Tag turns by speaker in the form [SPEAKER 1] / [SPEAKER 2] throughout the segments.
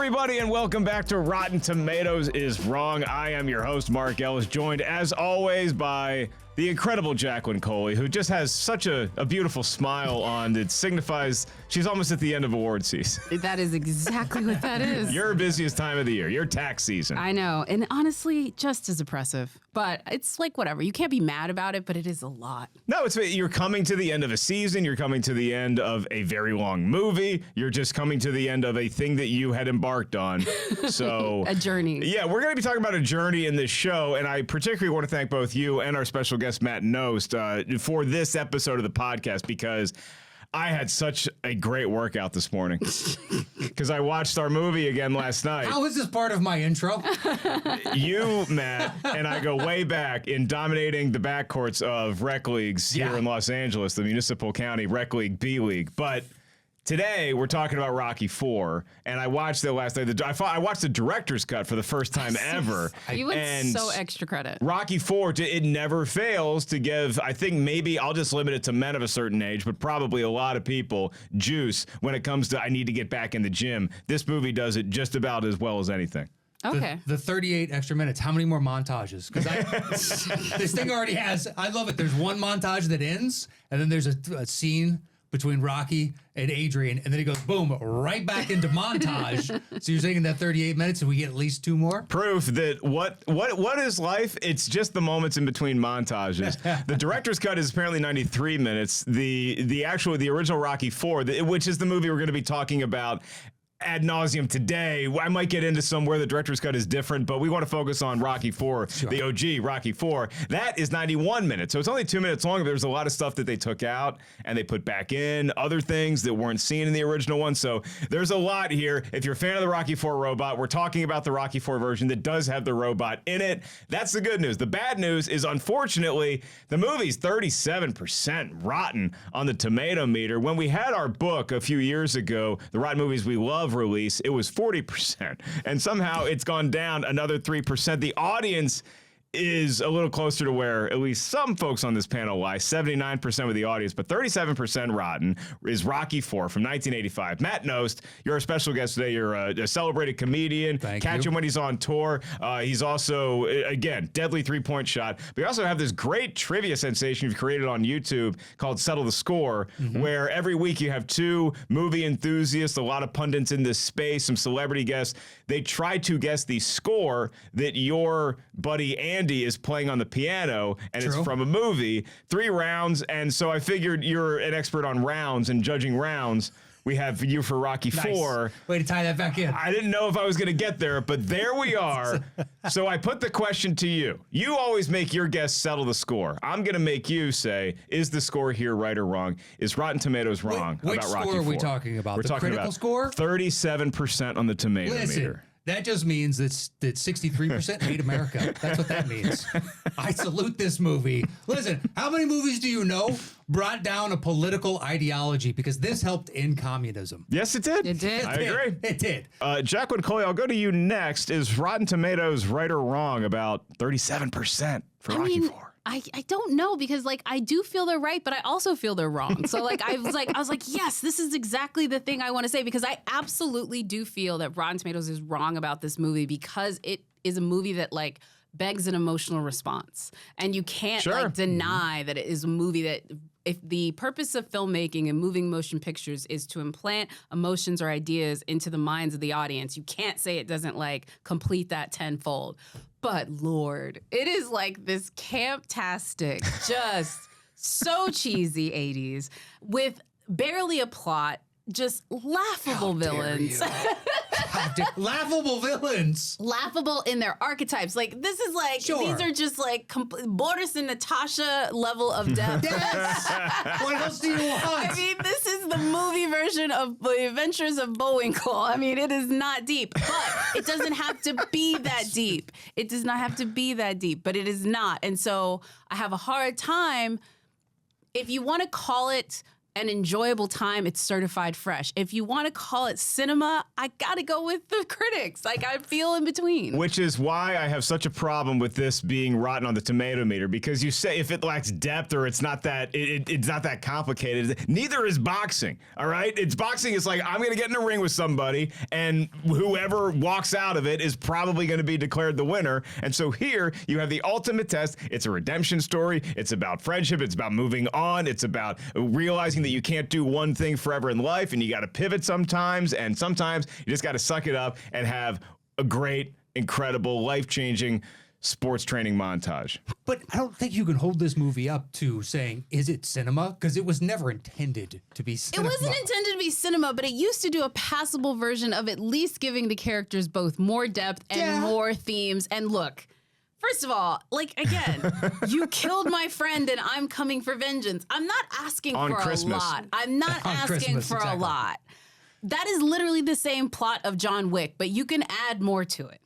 [SPEAKER 1] everybody, and welcome back to Rotten Tomatoes is Wrong. I am your host, Mark Ellis, joined as always by the incredible Jacqueline Coley, who just has such a beautiful smile on that signifies she's almost at the end of award season.
[SPEAKER 2] That is exactly what that is.
[SPEAKER 1] Your busiest time of the year, your tax season.
[SPEAKER 2] I know, and honestly, just as oppressive. But it's like whatever. You can't be mad about it, but it is a lot.
[SPEAKER 1] No, you're coming to the end of a season. You're coming to the end of a very long movie. You're just coming to the end of a thing that you had embarked on. So
[SPEAKER 2] a journey.
[SPEAKER 1] Yeah, we're going to be talking about a journey in this show, and I particularly want to thank both you and our special guest, Matt Knost, for this episode of the podcast, because I had such a great workout this morning because I watched our movie again last night.
[SPEAKER 3] How is this part of my intro?
[SPEAKER 1] You, Matt, and I go way back in dominating the backcourts of rec leagues here in Los Angeles, the municipal county rec league, B League. But today, we're talking about Rocky IV, and I watched it last night. I watched the director's cut for the first time ever.
[SPEAKER 2] You went so extra credit.
[SPEAKER 1] Rocky IV, it never fails to give, I think maybe I'll just limit it to men of a certain age, but probably a lot of people, juice when it comes to I need to get back in the gym. This movie does it just about as well as anything.
[SPEAKER 2] Okay.
[SPEAKER 3] The 38 extra minutes. How many more montages? Because this thing already has, I love it. There's one montage that ends, and then there's a scene between Rocky and Adrian, and then it goes boom right back into montage. So you're saying in that 38 minutes, and we get at least two more?
[SPEAKER 1] Proof that what is life? It's just the moments in between montages. The director's cut is apparently 93 minutes. The original Rocky IV, which is the movie we're going to be talking about ad nauseum today. I might get into some where the director's cut is different, but we want to focus on Rocky IV, the OG Rocky IV. That is 91 minutes, so it's only 2 minutes long. There's a lot of stuff that they took out and they put back in, other things that weren't seen in the original one. So there's a lot here. If you're a fan of the Rocky IV robot, we're talking about the Rocky IV version that does have the robot in it. That's the good news. The bad news is, unfortunately, the movie's 37% rotten on the tomato meter. When we had our book a few years ago, The Rotten Movies We Love release, it was 40%, and somehow it's gone down another 3%. The audience is a little closer to where at least some folks on this panel lie, 79% of the audience, but 37% rotten is Rocky IV from 1985. Matt Knost, you're a special guest today. You're a celebrated comedian. Catch him when he's on tour. He's also, again, deadly three-point shot. We also have this great trivia sensation you've created on YouTube called Settle the Score, where every week you have two movie enthusiasts, a lot of pundits in this space, some celebrity guests. They try to guess the score that your buddy Andy is playing on the piano, and it's from a movie. 3 rounds, and so I figured you're an expert on rounds and judging rounds. We have you for Rocky IV.
[SPEAKER 3] Way to tie that back in.
[SPEAKER 1] I didn't know if I was going to get there, but there we are. So I put the question to you. You always make your guests settle the score. I'm going to make you say, is the score here right or wrong? Is Rotten Tomatoes wrong
[SPEAKER 3] Which
[SPEAKER 1] about Rocky IV?
[SPEAKER 3] score are we talking about?
[SPEAKER 1] We're
[SPEAKER 3] the
[SPEAKER 1] talking
[SPEAKER 3] critical
[SPEAKER 1] about
[SPEAKER 3] score?
[SPEAKER 1] 37% on the tomato meter.
[SPEAKER 3] That just means that 63% hate America. That's what that means. I salute this movie. Listen, how many movies do you know brought down a political ideology? Because this helped end communism.
[SPEAKER 1] Yes, it did.
[SPEAKER 2] It did.
[SPEAKER 1] I agree.
[SPEAKER 3] It did.
[SPEAKER 1] Jacqueline Coley, I'll go to you next. Is Rotten Tomatoes right or wrong about 37% for Rocky IV?
[SPEAKER 2] I don't know, because I do feel they're right, but I also feel they're wrong. So I was like, yes, this is exactly the thing I want to say, because I absolutely do feel that Rotten Tomatoes is wrong about this movie, because it is a movie that begs an emotional response, and you can't deny that it is a movie that, if the purpose of filmmaking and moving motion pictures is to implant emotions or ideas into the minds of the audience, you can't say it doesn't complete that tenfold. But Lord, it is this camp-tastic, just so cheesy 80s with barely a plot, just laughable villains.
[SPEAKER 3] Laughable villains.
[SPEAKER 2] Laughable in their archetypes. This is these are just Boris and Natasha level of depth.
[SPEAKER 3] Yes. What else do you want?
[SPEAKER 2] I mean, this is the movie version of The Adventures of Bullwinkle. I mean, it is not deep, but it doesn't have to be that deep. It does not have to be that deep, but it is not. And so I have a hard time, if you want to call it an enjoyable time, it's certified fresh. If you want to call it cinema, I got to go with the critics. Like, I feel in between.
[SPEAKER 1] Which is why I have such a problem with this being rotten on the tomato meter, because you say if it lacks depth or it's not that it's not that complicated. Neither is boxing. All right, it's boxing. It's like, I'm gonna get in a ring with somebody, and whoever walks out of it is probably going to be declared the winner. And so here you have the ultimate test. It's a redemption story. It's about friendship. It's about moving on. It's about realizing that you can't do one thing forever in life, and you got to pivot sometimes, and sometimes you just got to suck it up and have a great, incredible, life-changing sports training montage.
[SPEAKER 3] But I don't think you can hold this movie up to saying, is it cinema? Because it was never intended to be cinema.
[SPEAKER 2] It wasn't intended to be cinema, but it used to do a passable version of at least giving the characters both more depth and more themes. And look, first of all, like, again, you killed my friend and I'm coming for vengeance. I'm not asking for a lot. I'm not asking for a lot. That is literally the same plot of John Wick, but you can add more to it.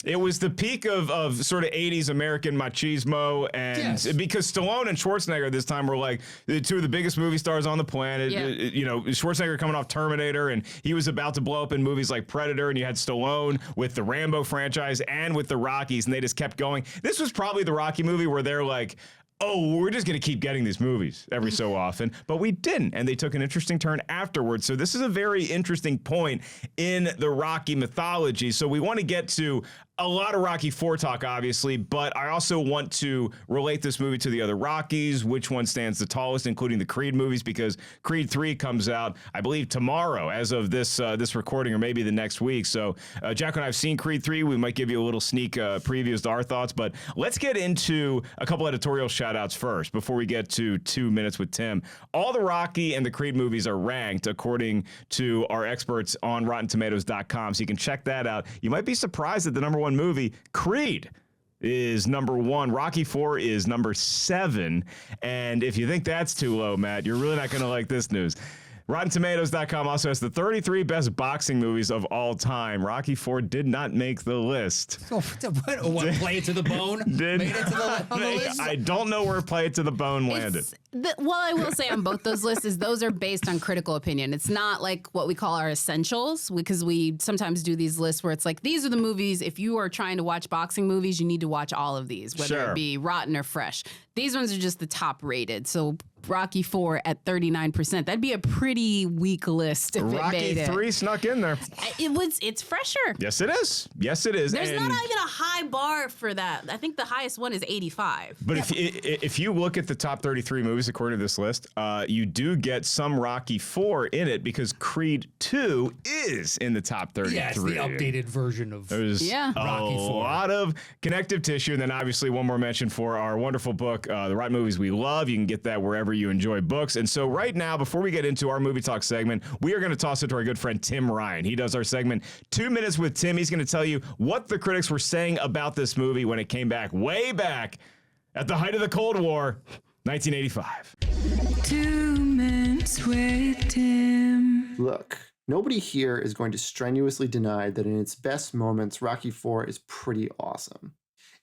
[SPEAKER 1] It was the peak of sort of 80s American machismo, and because Stallone and Schwarzenegger this time were like the two of the biggest movie stars on the planet. You know, Schwarzenegger coming off Terminator, and he was about to blow up in movies like Predator, and you had Stallone with the Rambo franchise and with the Rockies, and they just kept going. This was probably the Rocky movie where they're like, oh, we're just going to keep getting these movies every so often. But we didn't, and they took an interesting turn afterwards. So this is a very interesting point in the Rocky mythology. So we want to get to a lot of Rocky IV talk, obviously, but I also want to relate this movie to the other Rockies, which one stands the tallest, including the Creed movies, because Creed 3 comes out, I believe, tomorrow as of this recording, or maybe the next week. So Jack and I have seen Creed 3. We might give you a little sneak preview as to our thoughts, but let's get into a couple editorial shout-outs first before we get to 2 minutes with Tim. All the Rocky and the Creed movies are ranked according to our experts on RottenTomatoes.com, so you can check that out. You might be surprised that the number one movie, Creed, is number 1. Rocky IV is number 7. And if you think that's too low, Matt, you're really not going to like this news. RottenTomatoes.com also has the 33 best boxing movies of all time. Rocky IV did not make the list.
[SPEAKER 3] So, what, Play It to the Bone? Made it to on the list?
[SPEAKER 1] I don't know where Play It to the Bone landed.
[SPEAKER 2] Well, I will say on both those lists is those are based on critical opinion. It's not like what we call our essentials, because we sometimes do these lists where it's like, these are the movies, if you are trying to watch boxing movies, you need to watch all of these, whether it be rotten or fresh. These ones are just the top rated. So Rocky IV at 39%. That'd be a pretty weak list if it made it.
[SPEAKER 1] Rocky III snuck in there.
[SPEAKER 2] It's fresher.
[SPEAKER 1] Yes, it is. Yes, it is.
[SPEAKER 2] There's not even a high bar for that. I think the highest one is 85.
[SPEAKER 1] But if you look at the top 33 movies according to this list, you do get some Rocky IV in it, because Creed 2 is in the top 33.
[SPEAKER 3] Yeah, it's the updated version of
[SPEAKER 1] There's
[SPEAKER 3] Rocky IV.
[SPEAKER 1] A lot of connective tissue. And then obviously one more mention for our wonderful book, The Rotten Movies We Love. You can get that wherever you enjoy books. And so right now, before we get into our movie talk segment, we are going to toss it to our good friend Tim Ryan. He does our segment 2 Minutes with Tim. He's going to tell you what the critics were saying about this movie when it came back, way back at the height of the Cold War, 1985.
[SPEAKER 4] 2 Minutes with Tim.
[SPEAKER 5] Look, nobody here is going to strenuously deny that in its best moments, Rocky IV is pretty awesome.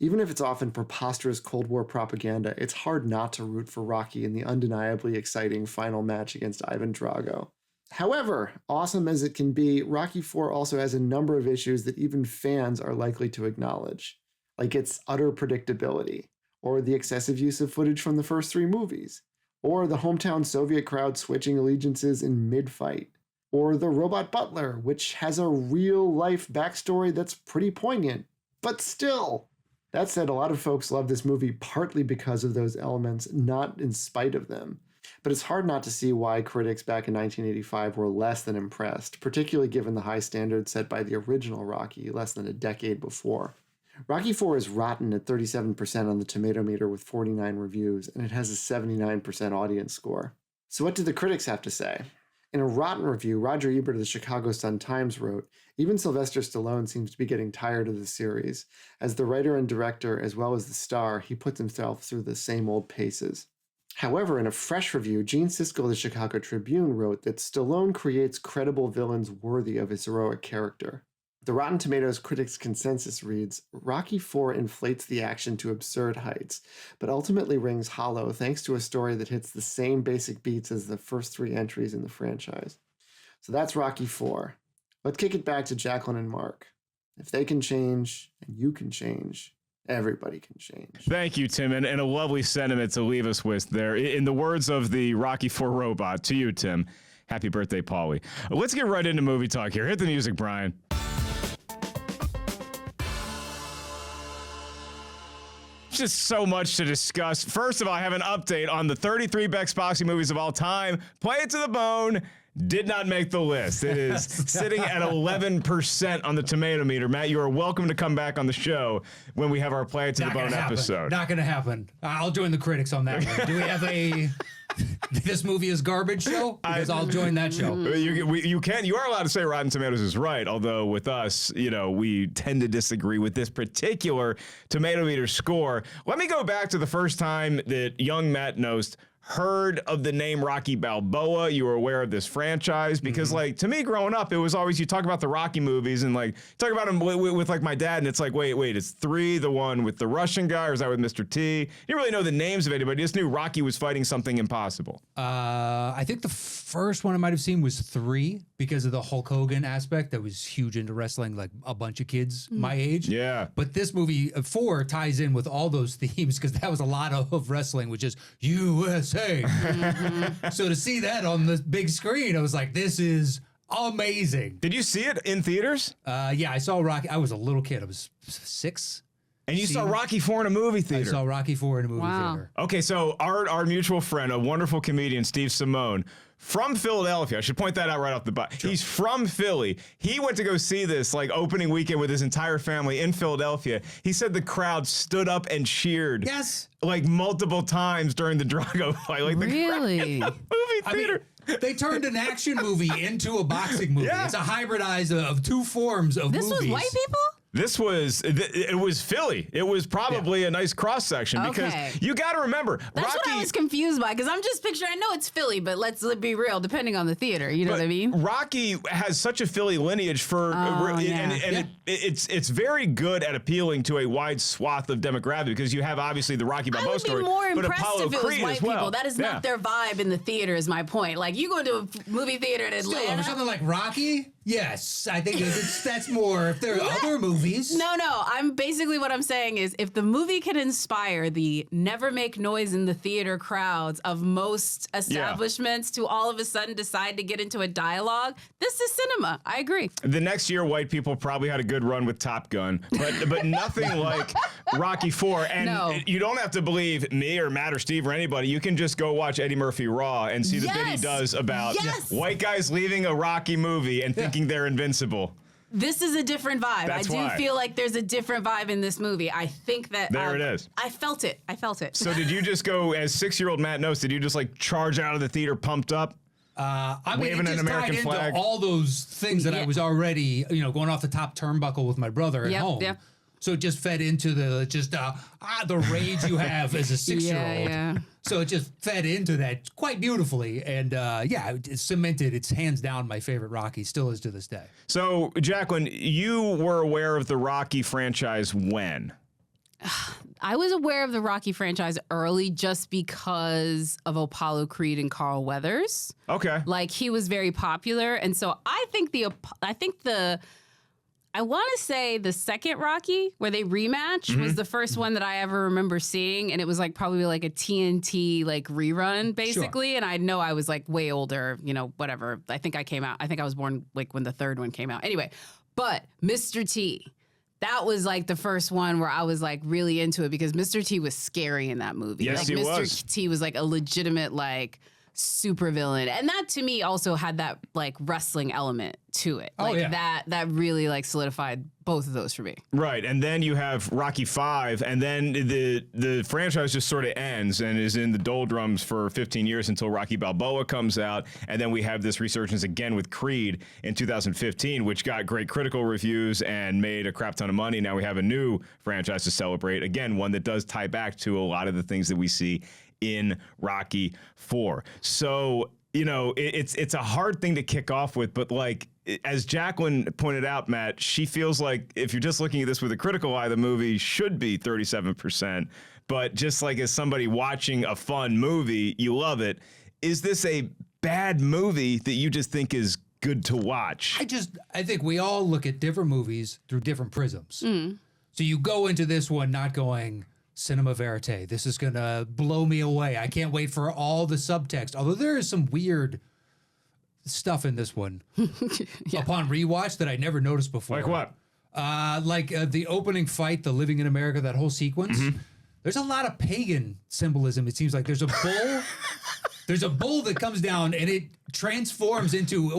[SPEAKER 5] Even if it's often preposterous Cold War propaganda, it's hard not to root for Rocky in the undeniably exciting final match against Ivan Drago. However, awesome as it can be, Rocky IV also has a number of issues that even fans are likely to acknowledge, like its utter predictability, or the excessive use of footage from the first 3 movies, or the hometown Soviet crowd switching allegiances in mid-fight, or the robot butler, which has a real-life backstory that's pretty poignant. But still, that said, a lot of folks love this movie partly because of those elements, not in spite of them. But it's hard not to see why critics back in 1985 were less than impressed, particularly given the high standards set by the original Rocky less than a decade before. Rocky IV is rotten at 37% on the tomato meter with 49 reviews, and it has a 79% audience score. So what do the critics have to say? In a rotten review, Roger Ebert of the Chicago Sun-Times wrote, "Even Sylvester Stallone seems to be getting tired of the series. As the writer and director, as well as the star, he puts himself through the same old paces." However, in a fresh review, Gene Siskel of the Chicago Tribune wrote that Stallone creates credible villains worthy of his heroic character. The Rotten Tomatoes critics' consensus reads, Rocky IV inflates the action to absurd heights, but ultimately rings hollow thanks to a story that hits the same basic beats as the first 3 entries in the franchise. So that's Rocky IV. Let's kick it back to Jacqueline and Mark. If they can change, and you can change, everybody can change.
[SPEAKER 1] Thank you, Tim, and a lovely sentiment to leave us with there. In the words of the Rocky IV robot, to you, Tim, happy birthday, Paulie. Let's get right into movie talk here. Hit the music, Brian. Just so much to discuss. First of all, I have an update on the 33 best boxing movies of all time. Play It to the Bone did not make the list. It is sitting at 11% on the Tomatometer. Matt, you are welcome to come back on the show when we have our Play It to the Bone episode.
[SPEAKER 3] Not going to happen. I'll join the critics on that one. Do we have a this movie is garbage show? Because I'll join that show.
[SPEAKER 1] You can. You are allowed to say Rotten Tomatoes is right, although with us, we tend to disagree with this particular Tomatometer score. Let me go back to the first time that young Matt Knost heard of the name Rocky Balboa. You were aware of this franchise because, to me growing up, it was always you talk about the Rocky movies and talk about them with my dad, and it's like, wait, it's 3, the one with the Russian guy, or is that with Mr. T? You didn't really know the names of anybody. You just knew Rocky was fighting something impossible.
[SPEAKER 3] I think the first one I might have seen was 3 because of the Hulk Hogan aspect. That was huge into wrestling, like a bunch of kids my age.
[SPEAKER 1] Yeah.
[SPEAKER 3] But this movie 4 ties in with all those themes because that was a lot of wrestling, which is USA. So to see that on the big screen, I was like, this is amazing.
[SPEAKER 1] Did you see it in theaters?
[SPEAKER 3] Yeah, I saw Rocky. I was a little kid. I was 6.
[SPEAKER 1] And you saw Rocky IV in a movie theater?
[SPEAKER 3] I saw Rocky IV in a movie theater.
[SPEAKER 1] Okay, so our mutual friend, a wonderful comedian, Steve Simone, from Philadelphia. I should point that out right off the bat. Sure. He's from Philly. He went to go see this opening weekend with his entire family in Philadelphia. He said the crowd stood up and cheered.
[SPEAKER 3] Yes.
[SPEAKER 1] Multiple times during the Drago fight.
[SPEAKER 2] Really?
[SPEAKER 1] The movie theater.
[SPEAKER 3] They turned an action movie into a boxing movie. Yeah. It's a hybridized of 2 forms of movies.
[SPEAKER 2] This was white people?
[SPEAKER 1] It was Philly. It was probably a nice cross section because you got to remember.
[SPEAKER 2] That's
[SPEAKER 1] Rocky,
[SPEAKER 2] what I was confused by because I'm just picturing, I know it's Philly, but let's be real, depending on the theater. You know what I mean?
[SPEAKER 1] Rocky has such a Philly lineage it's very good at appealing to a wide swath of demographic because you have obviously the Rocky Balboa story.
[SPEAKER 2] I would be more
[SPEAKER 1] but
[SPEAKER 2] impressed
[SPEAKER 1] Apollo
[SPEAKER 2] if it was
[SPEAKER 1] Creed
[SPEAKER 2] white
[SPEAKER 1] as well.
[SPEAKER 2] people. That is not their vibe in the theater is my point. You go to a movie theater in Atlanta.
[SPEAKER 3] For something like Rocky? Yes, I think that's more if there are other movies.
[SPEAKER 2] No. Basically what I'm saying is if the movie can inspire the never make noise in the theater crowds of most establishments to all of a sudden decide to get into a dialogue, this is cinema. I agree.
[SPEAKER 1] The next year, white people probably had a good run with Top Gun, but nothing like Rocky IV. And you don't have to believe me or Matt or Steve or anybody. You can just go watch Eddie Murphy Raw and see the bit he does about white guys leaving a Rocky movie and thinking they're invincible.
[SPEAKER 2] This is a different vibe.
[SPEAKER 1] That's
[SPEAKER 2] I do feel like there's a different vibe in this movie. I think that
[SPEAKER 1] there it is.
[SPEAKER 2] I felt it.
[SPEAKER 1] So did you just go as 6-year-old Matt Knost? Did you just charge out of the theater pumped up?
[SPEAKER 3] Waving an American flag. All those things that I was already, going off the top turnbuckle with my brother at home. Yep. So it just fed into the rage you have as a 6-year-old.
[SPEAKER 2] Yeah.
[SPEAKER 3] So it just fed into that quite beautifully. And it cemented, it's hands down my favorite Rocky, still is to this day.
[SPEAKER 1] So, Jacqueline, you were aware of the Rocky franchise when?
[SPEAKER 2] I was aware of the Rocky franchise early just because of Apollo Creed and Carl Weathers.
[SPEAKER 1] Okay.
[SPEAKER 2] He was very popular. And so I want to say the second Rocky where they rematch was the first one that I ever remember seeing. And it was probably a TNT rerun basically. Sure. And I know I was way older, whatever. I think I was born when the third one came out. Anyway, but Mr. T, that was the first one where I was really into it because Mr. T was scary in that movie.
[SPEAKER 1] Yes, he was.
[SPEAKER 2] Mr. T was a legitimate super villain, and that to me also had that wrestling element to it. That really solidified both of those for me.
[SPEAKER 1] Right, and then you have Rocky V, and then the franchise just sort of ends and is in the doldrums for 15 years until Rocky Balboa comes out, and then we have this resurgence again with Creed in 2015, which got great critical reviews and made a crap ton of money. Now we have a new franchise to celebrate, again, one that does tie back to a lot of the things that we see in Rocky IV. So, it's a hard thing to kick off with, but as Jacqueline pointed out, Matt, she feels like if you're just looking at this with a critical eye, the movie should be 37%. But just like as somebody watching a fun movie, you love it. Is this a bad movie that you just think is good to watch?
[SPEAKER 3] I think we all look at different movies through different prisms. So you go into this one not going cinema verite. This is going to blow me away. I can't wait for all the subtext. Although there is some weird stuff in this one upon rewatch that I never noticed before.
[SPEAKER 1] Like what?
[SPEAKER 3] The opening fight, the Living in America, that whole sequence. There's a lot of pagan symbolism. It seems like there's a bull. There's a bull that comes down and it transforms into,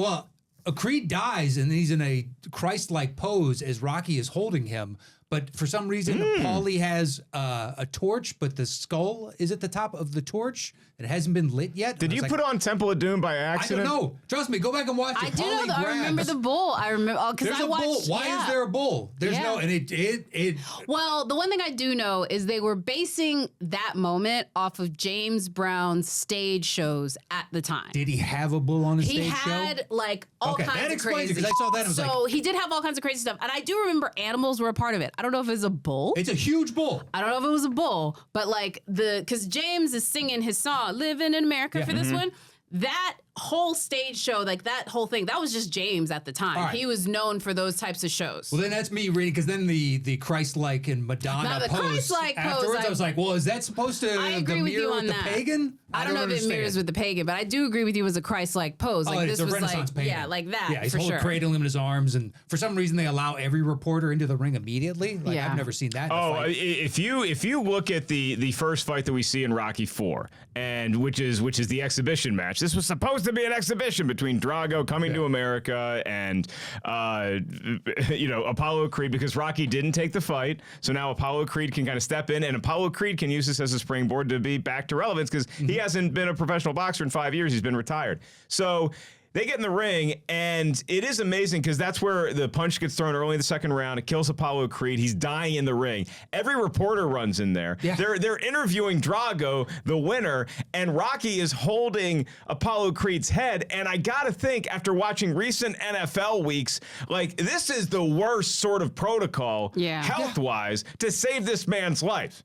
[SPEAKER 3] a Creed dies and he's in a Christ-like pose as Rocky is holding him. But for some reason, Paulie has a torch, but the skull is at the top of the torch. It hasn't been lit yet.
[SPEAKER 1] Did you put on Temple of Doom by accident?
[SPEAKER 3] I don't know. Trust me, go back and watch it.
[SPEAKER 2] I do know that. I remember the bull. I remember because
[SPEAKER 3] There's
[SPEAKER 2] I
[SPEAKER 3] a
[SPEAKER 2] watched.
[SPEAKER 3] bull. Why is there a bull? There's no, and it.
[SPEAKER 2] Well, the one thing I do know is they were basing that moment off of James Brown's stage shows at the time.
[SPEAKER 3] Did he have a bull on his
[SPEAKER 2] He
[SPEAKER 3] stage show?
[SPEAKER 2] had like all kinds
[SPEAKER 3] that
[SPEAKER 2] of
[SPEAKER 3] explains
[SPEAKER 2] crazy.
[SPEAKER 3] it because I saw that and I was
[SPEAKER 2] So
[SPEAKER 3] like,
[SPEAKER 2] he did have all kinds of crazy stuff, and I do remember animals were a part of it. I don't know if it was a bull.
[SPEAKER 3] it's a huge bull.
[SPEAKER 2] I don't know if it was a bull, but like because James is singing his song "Living in America" for this one. That whole stage show, like that whole thing, that was just James at the time.
[SPEAKER 3] Right.
[SPEAKER 2] He was known for those types of shows.
[SPEAKER 3] Well, then that's me reading because then the Christ-like and Madonna
[SPEAKER 2] Now, the
[SPEAKER 3] pose
[SPEAKER 2] Christ-like pose,
[SPEAKER 3] afterwards. I was like, well, is that supposed to
[SPEAKER 2] I agree with you
[SPEAKER 3] mirror
[SPEAKER 2] on
[SPEAKER 3] the
[SPEAKER 2] that.
[SPEAKER 3] pagan?
[SPEAKER 2] I don't know if it mirrors with the pagan, but I do agree with you as a Christ-like pose. Like
[SPEAKER 3] it's
[SPEAKER 2] this
[SPEAKER 3] a
[SPEAKER 2] was
[SPEAKER 3] Renaissance
[SPEAKER 2] like,
[SPEAKER 3] pagan.
[SPEAKER 2] yeah, like that.
[SPEAKER 3] Yeah, he's
[SPEAKER 2] for
[SPEAKER 3] holding
[SPEAKER 2] sure.
[SPEAKER 3] cradling him in his arms, and for some reason they allow every reporter into the ring immediately. Like
[SPEAKER 2] Yeah.
[SPEAKER 3] I've never seen that. In a
[SPEAKER 1] Oh,
[SPEAKER 3] fight.
[SPEAKER 1] if you look at the first fight that we see in Rocky IV, and which is the exhibition match, this was supposed to be an exhibition between Drago coming to America and Apollo Creed, because Rocky didn't take the fight, so now Apollo Creed can kind of step in, and Apollo Creed can use this as a springboard to be back to relevance because he hasn't been a professional boxer in 5 years. He's been retired. So they get in the ring, and it is amazing because that's where the punch gets thrown early in the second round. It kills Apollo Creed. He's dying in the ring. Every reporter runs in there.
[SPEAKER 3] Yeah.
[SPEAKER 1] They're interviewing Drago, the winner, and Rocky is holding Apollo Creed's head. And I gotta think, after watching recent NFL weeks, like this is the worst sort of protocol, health-wise, to save this man's life.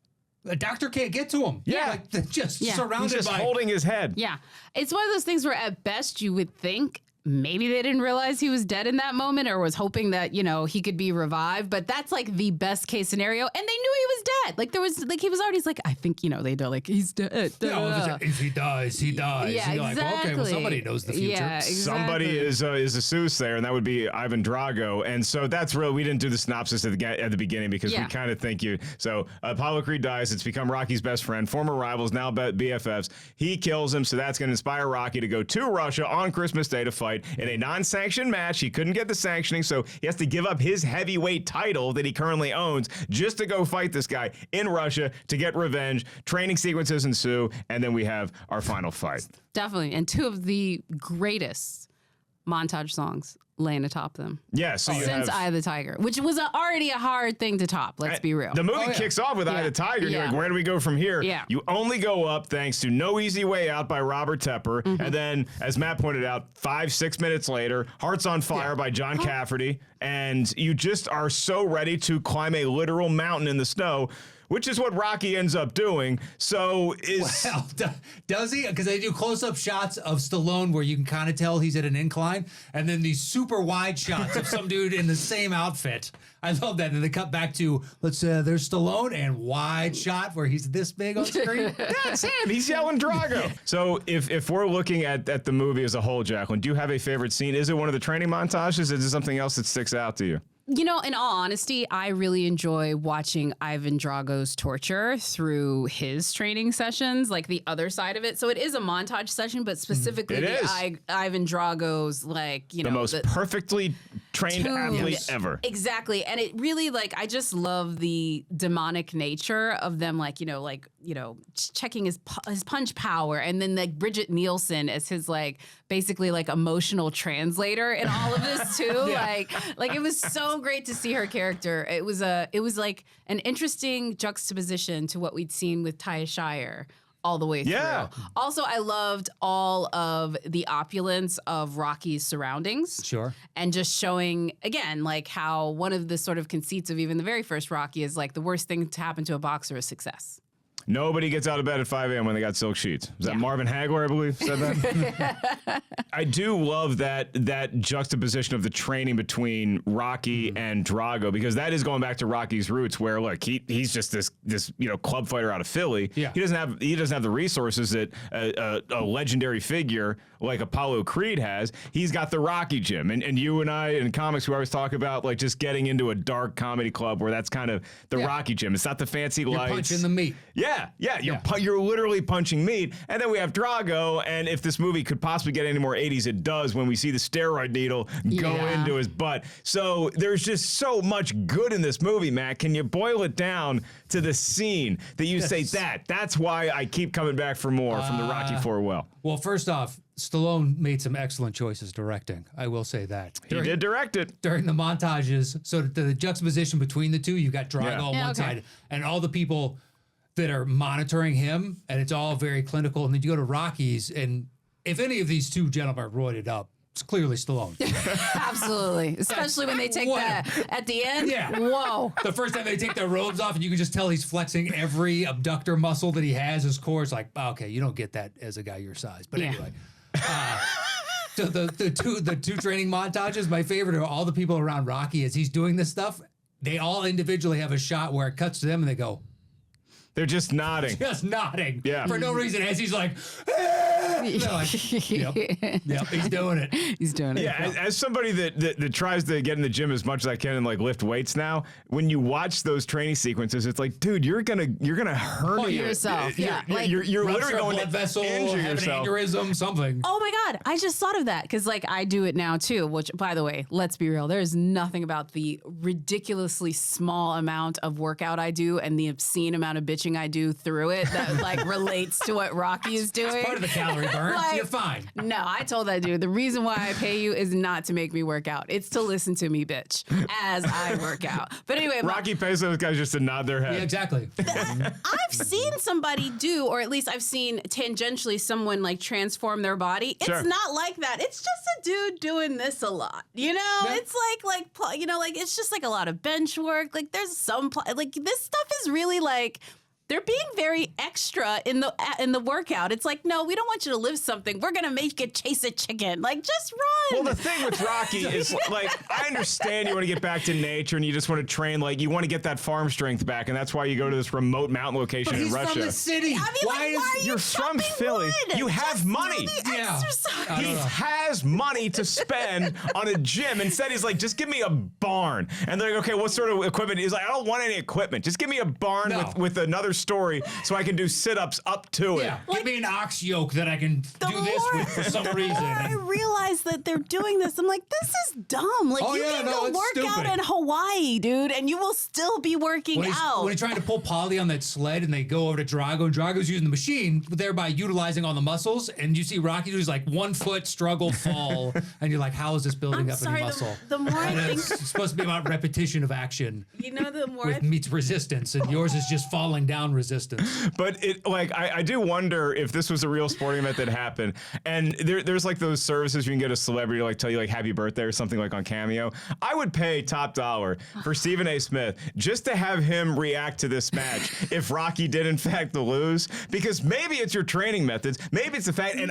[SPEAKER 3] A doctor can't get to him.
[SPEAKER 1] Yeah.
[SPEAKER 3] Like they're just surrounded
[SPEAKER 1] He's just
[SPEAKER 3] by
[SPEAKER 1] holding his head.
[SPEAKER 2] Yeah. It's one of those things where at best you would think maybe they didn't realize he was dead in that moment or was hoping that, he could be revived. But that's like the best case scenario. And they knew he was dead. Like there was like he was already like, I think, they know like he's dead.
[SPEAKER 3] if he dies, he dies.
[SPEAKER 2] Yeah,
[SPEAKER 3] You're
[SPEAKER 2] exactly.
[SPEAKER 3] like, okay, well, somebody knows the future.
[SPEAKER 2] Yeah, exactly.
[SPEAKER 1] Somebody is a soothsayer, and that would be Ivan Drago. And so that's real. We didn't do the synopsis at the beginning because we kind of think you. So Apollo Creed dies. It's become Rocky's best friend, former rivals, now BFFs. He kills him, so that's going to inspire Rocky to go to Russia on Christmas Day to fight in a non-sanctioned match. He couldn't get the sanctioning, so he has to give up his heavyweight title that he currently owns just to go fight this guy in Russia to get revenge. Training sequences ensue, and then we have our final fight.
[SPEAKER 2] Definitely. And two of the greatest montage songs laying atop them.
[SPEAKER 1] Yeah, so you
[SPEAKER 2] Since
[SPEAKER 1] have
[SPEAKER 2] Eye of the Tiger, which was already a hard thing to top. Let's be real.
[SPEAKER 1] The movie kicks off with Eye of the Tiger. And you're like, where do we go from here?
[SPEAKER 2] Yeah.
[SPEAKER 1] You only go up thanks to No Easy Way Out by Robert Tepper. And then, as Matt pointed out, 5-6 minutes later, Hearts on Fire by John Cafferty. And you just are so ready to climb a literal mountain in the snow, which is what Rocky ends up doing. So
[SPEAKER 3] Well, does he? Because they do close-up shots of Stallone where you can kind of tell he's at an incline, and then these super wide shots of some dude in the same outfit. I love that. And they cut back to there's Stallone and wide shot where he's this big on screen.
[SPEAKER 1] That's him. He's yelling Drago. So if we're looking at the movie as a whole, Jacqueline, do you have a favorite scene? Is it one of the training montages? Is it something else that sticks out to you?
[SPEAKER 2] In all honesty, I really enjoy watching Ivan Drago's torture through his training sessions, like the other side of it. So it is a montage session, but specifically Ivan Drago's, the
[SPEAKER 1] most perfectly trained athlete ever.
[SPEAKER 2] Exactly. And it really, I just love the demonic nature of them, checking his punch power. And then, Bridget Nielsen as his, basically, emotional translator in all of this, too. It was so great to see her character. It was an interesting juxtaposition to what we'd seen with Talia Shire all the way
[SPEAKER 1] Yeah.
[SPEAKER 2] through. Also, I loved all of the opulence of Rocky's surroundings.
[SPEAKER 3] Sure.
[SPEAKER 2] And just showing, again, like how one of the sort of conceits of even the very first Rocky is like the worst thing to happen to a boxer is success.
[SPEAKER 1] Nobody gets out of bed at 5 a.m. when they got silk sheets. Is that Marvin Hagler, I believe, said that? I do love that juxtaposition of the training between Rocky and Drago, because that is going back to Rocky's roots, where look, he's just this club fighter out of Philly.
[SPEAKER 3] Yeah.
[SPEAKER 1] He doesn't have the resources that a legendary figure like Apollo Creed has. He's got the Rocky gym, and you and I in comics, we always talk about like just getting into a dark comedy club where that's kind of the Rocky gym. It's not the fancy
[SPEAKER 3] You're
[SPEAKER 1] lights.
[SPEAKER 3] punching the meat.
[SPEAKER 1] Yeah, you're literally punching meat. And then we have Drago, and if this movie could possibly get any more 80s, it does when we see the steroid needle go into his butt. So there's just so much good in this movie, Matt. Can you boil it down to the scene that you say that's why I keep coming back for more from the Rocky IV well?
[SPEAKER 3] Well, first off, Stallone made some excellent choices directing. I will say that.
[SPEAKER 1] He did direct it.
[SPEAKER 3] During the montages, so the juxtaposition between the two, you got Drago
[SPEAKER 1] Yeah.
[SPEAKER 3] on
[SPEAKER 2] Yeah,
[SPEAKER 3] one
[SPEAKER 2] okay.
[SPEAKER 3] side and all the people that are monitoring him, and it's all very clinical. And then you go to Rocky's, and if any of these two gentlemen are roided up, it's clearly Stallone.
[SPEAKER 2] Absolutely. Especially when they take
[SPEAKER 3] What?
[SPEAKER 2] that at the end.
[SPEAKER 3] Yeah.
[SPEAKER 2] Whoa.
[SPEAKER 3] The first time they take their robes off, and you can just tell he's flexing every abductor muscle that he has. His core is like, okay, you don't get that as a guy your size. But
[SPEAKER 2] Yeah.
[SPEAKER 3] anyway. So the two training montages, my favorite are all the people around Rocky as he's doing this stuff. They all individually have a shot where it cuts to them and they go,
[SPEAKER 1] They're just nodding.
[SPEAKER 3] just nodding.
[SPEAKER 1] Yeah.
[SPEAKER 3] For no reason, as he's like, they're like, yep, he's doing it.
[SPEAKER 2] He's doing it.
[SPEAKER 1] Yeah, as somebody that tries to get in the gym as much as I can and like lift weights now, when you watch those training sequences, it's like, dude, you're gonna herniate
[SPEAKER 2] yourself. Yeah, like,
[SPEAKER 1] you're literally
[SPEAKER 3] Rupture a
[SPEAKER 1] going
[SPEAKER 3] blood
[SPEAKER 1] to
[SPEAKER 3] vessel,
[SPEAKER 1] injure
[SPEAKER 3] have an
[SPEAKER 1] yourself.
[SPEAKER 3] aneurysm, something.
[SPEAKER 2] Oh my God, I just thought of that because like I do it now too, which by the way, let's be real, there's nothing about the ridiculously small amount of workout I do and the obscene amount of bitching I do through it that like relates to what Rocky is doing.
[SPEAKER 3] Part of the calorie burn.
[SPEAKER 2] Like,
[SPEAKER 3] You're fine.
[SPEAKER 2] No, I told that dude, the reason why I pay you is not to make me work out. It's to listen to me bitch as I work out. But anyway,
[SPEAKER 1] Rocky pays those guys just to nod their head.
[SPEAKER 3] Yeah, exactly.
[SPEAKER 2] I've seen somebody do, or at least I've seen tangentially someone like transform their body. It's
[SPEAKER 1] Sure.
[SPEAKER 2] not like that. It's just a dude doing this a lot. You know,
[SPEAKER 3] Yeah.
[SPEAKER 2] it's like it's just like a lot of bench work. Like there's some like this stuff is really like. They're being very extra in the workout. It's like, no, we don't want you to lift something. We're gonna make you chase a chicken. Like, just run.
[SPEAKER 1] Well, the thing with Rocky is, like, I understand you want to get back to nature and you just want to train, like, you want to get that farm strength back, and that's why you go to this remote mountain location
[SPEAKER 3] But
[SPEAKER 1] in
[SPEAKER 3] he's
[SPEAKER 1] Russia.
[SPEAKER 3] from the city.
[SPEAKER 2] I mean, why are you
[SPEAKER 1] You're from
[SPEAKER 2] chopping
[SPEAKER 1] Philly.
[SPEAKER 2] wood?
[SPEAKER 1] You have
[SPEAKER 2] Just
[SPEAKER 1] money.
[SPEAKER 2] do the
[SPEAKER 3] Yeah.
[SPEAKER 2] exercise.
[SPEAKER 3] I
[SPEAKER 1] He
[SPEAKER 3] don't know.
[SPEAKER 1] has money to spend on a gym. Instead, he's like, just give me a barn. And they're like, okay, what sort of equipment? He's like, I don't want any equipment. Just give me a barn
[SPEAKER 3] No.
[SPEAKER 1] with another story so I can do sit-ups up to it.
[SPEAKER 3] Yeah, give me an ox yoke that I can do this with for some reason.
[SPEAKER 2] I realize that they're doing this. I'm like, this is dumb. Like,
[SPEAKER 3] Oh,
[SPEAKER 2] you
[SPEAKER 3] yeah,
[SPEAKER 2] can
[SPEAKER 3] no,
[SPEAKER 2] go
[SPEAKER 3] it's
[SPEAKER 2] work out
[SPEAKER 3] stupid.
[SPEAKER 2] in Hawaii, dude, and you will still be working out.
[SPEAKER 3] When he's trying to pull Polly on that sled and they go over to Drago, and Drago's using the machine, thereby utilizing all the muscles, and you see Rocky do's like 1 foot struggle fall, and you're like, how is this building
[SPEAKER 2] I'm
[SPEAKER 3] up
[SPEAKER 2] sorry,
[SPEAKER 3] any muscle?
[SPEAKER 2] the more I
[SPEAKER 3] And
[SPEAKER 2] think,
[SPEAKER 3] it's supposed to be about repetition of action
[SPEAKER 2] you know, the more I
[SPEAKER 3] with meets resistance, and yours is just falling down resistance.
[SPEAKER 1] But it, like, I do wonder if this was a real sporting event that happened. And there's like those services you can get a celebrity to like tell you like happy birthday or something like on Cameo. I would pay top dollar for Stephen A. Smith just to have him react to this match if Rocky did in fact lose, because maybe it's your training methods, maybe it's the fact. And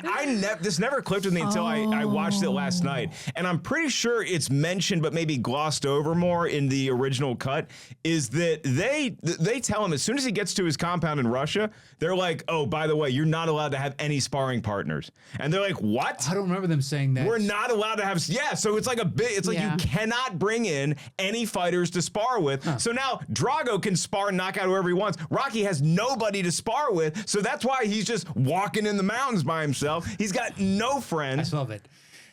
[SPEAKER 1] this never clicked with me until I watched it last night, and I'm pretty sure it's mentioned but maybe glossed over more in the original cut. Is that they tell him as soon as he gets to his compound in Russia, they're like, oh, by the way, you're not allowed to have any sparring partners. And they're like, what?
[SPEAKER 3] I don't remember them saying that.
[SPEAKER 1] We're not allowed to have, so it's like
[SPEAKER 2] Yeah.
[SPEAKER 1] you cannot bring in any fighters to spar with. So now Drago can spar and knock out whoever he wants. Rocky has nobody to spar with, so that's why he's just walking in the mountains by himself. He's got no
[SPEAKER 3] I
[SPEAKER 1] friends.
[SPEAKER 3] love it.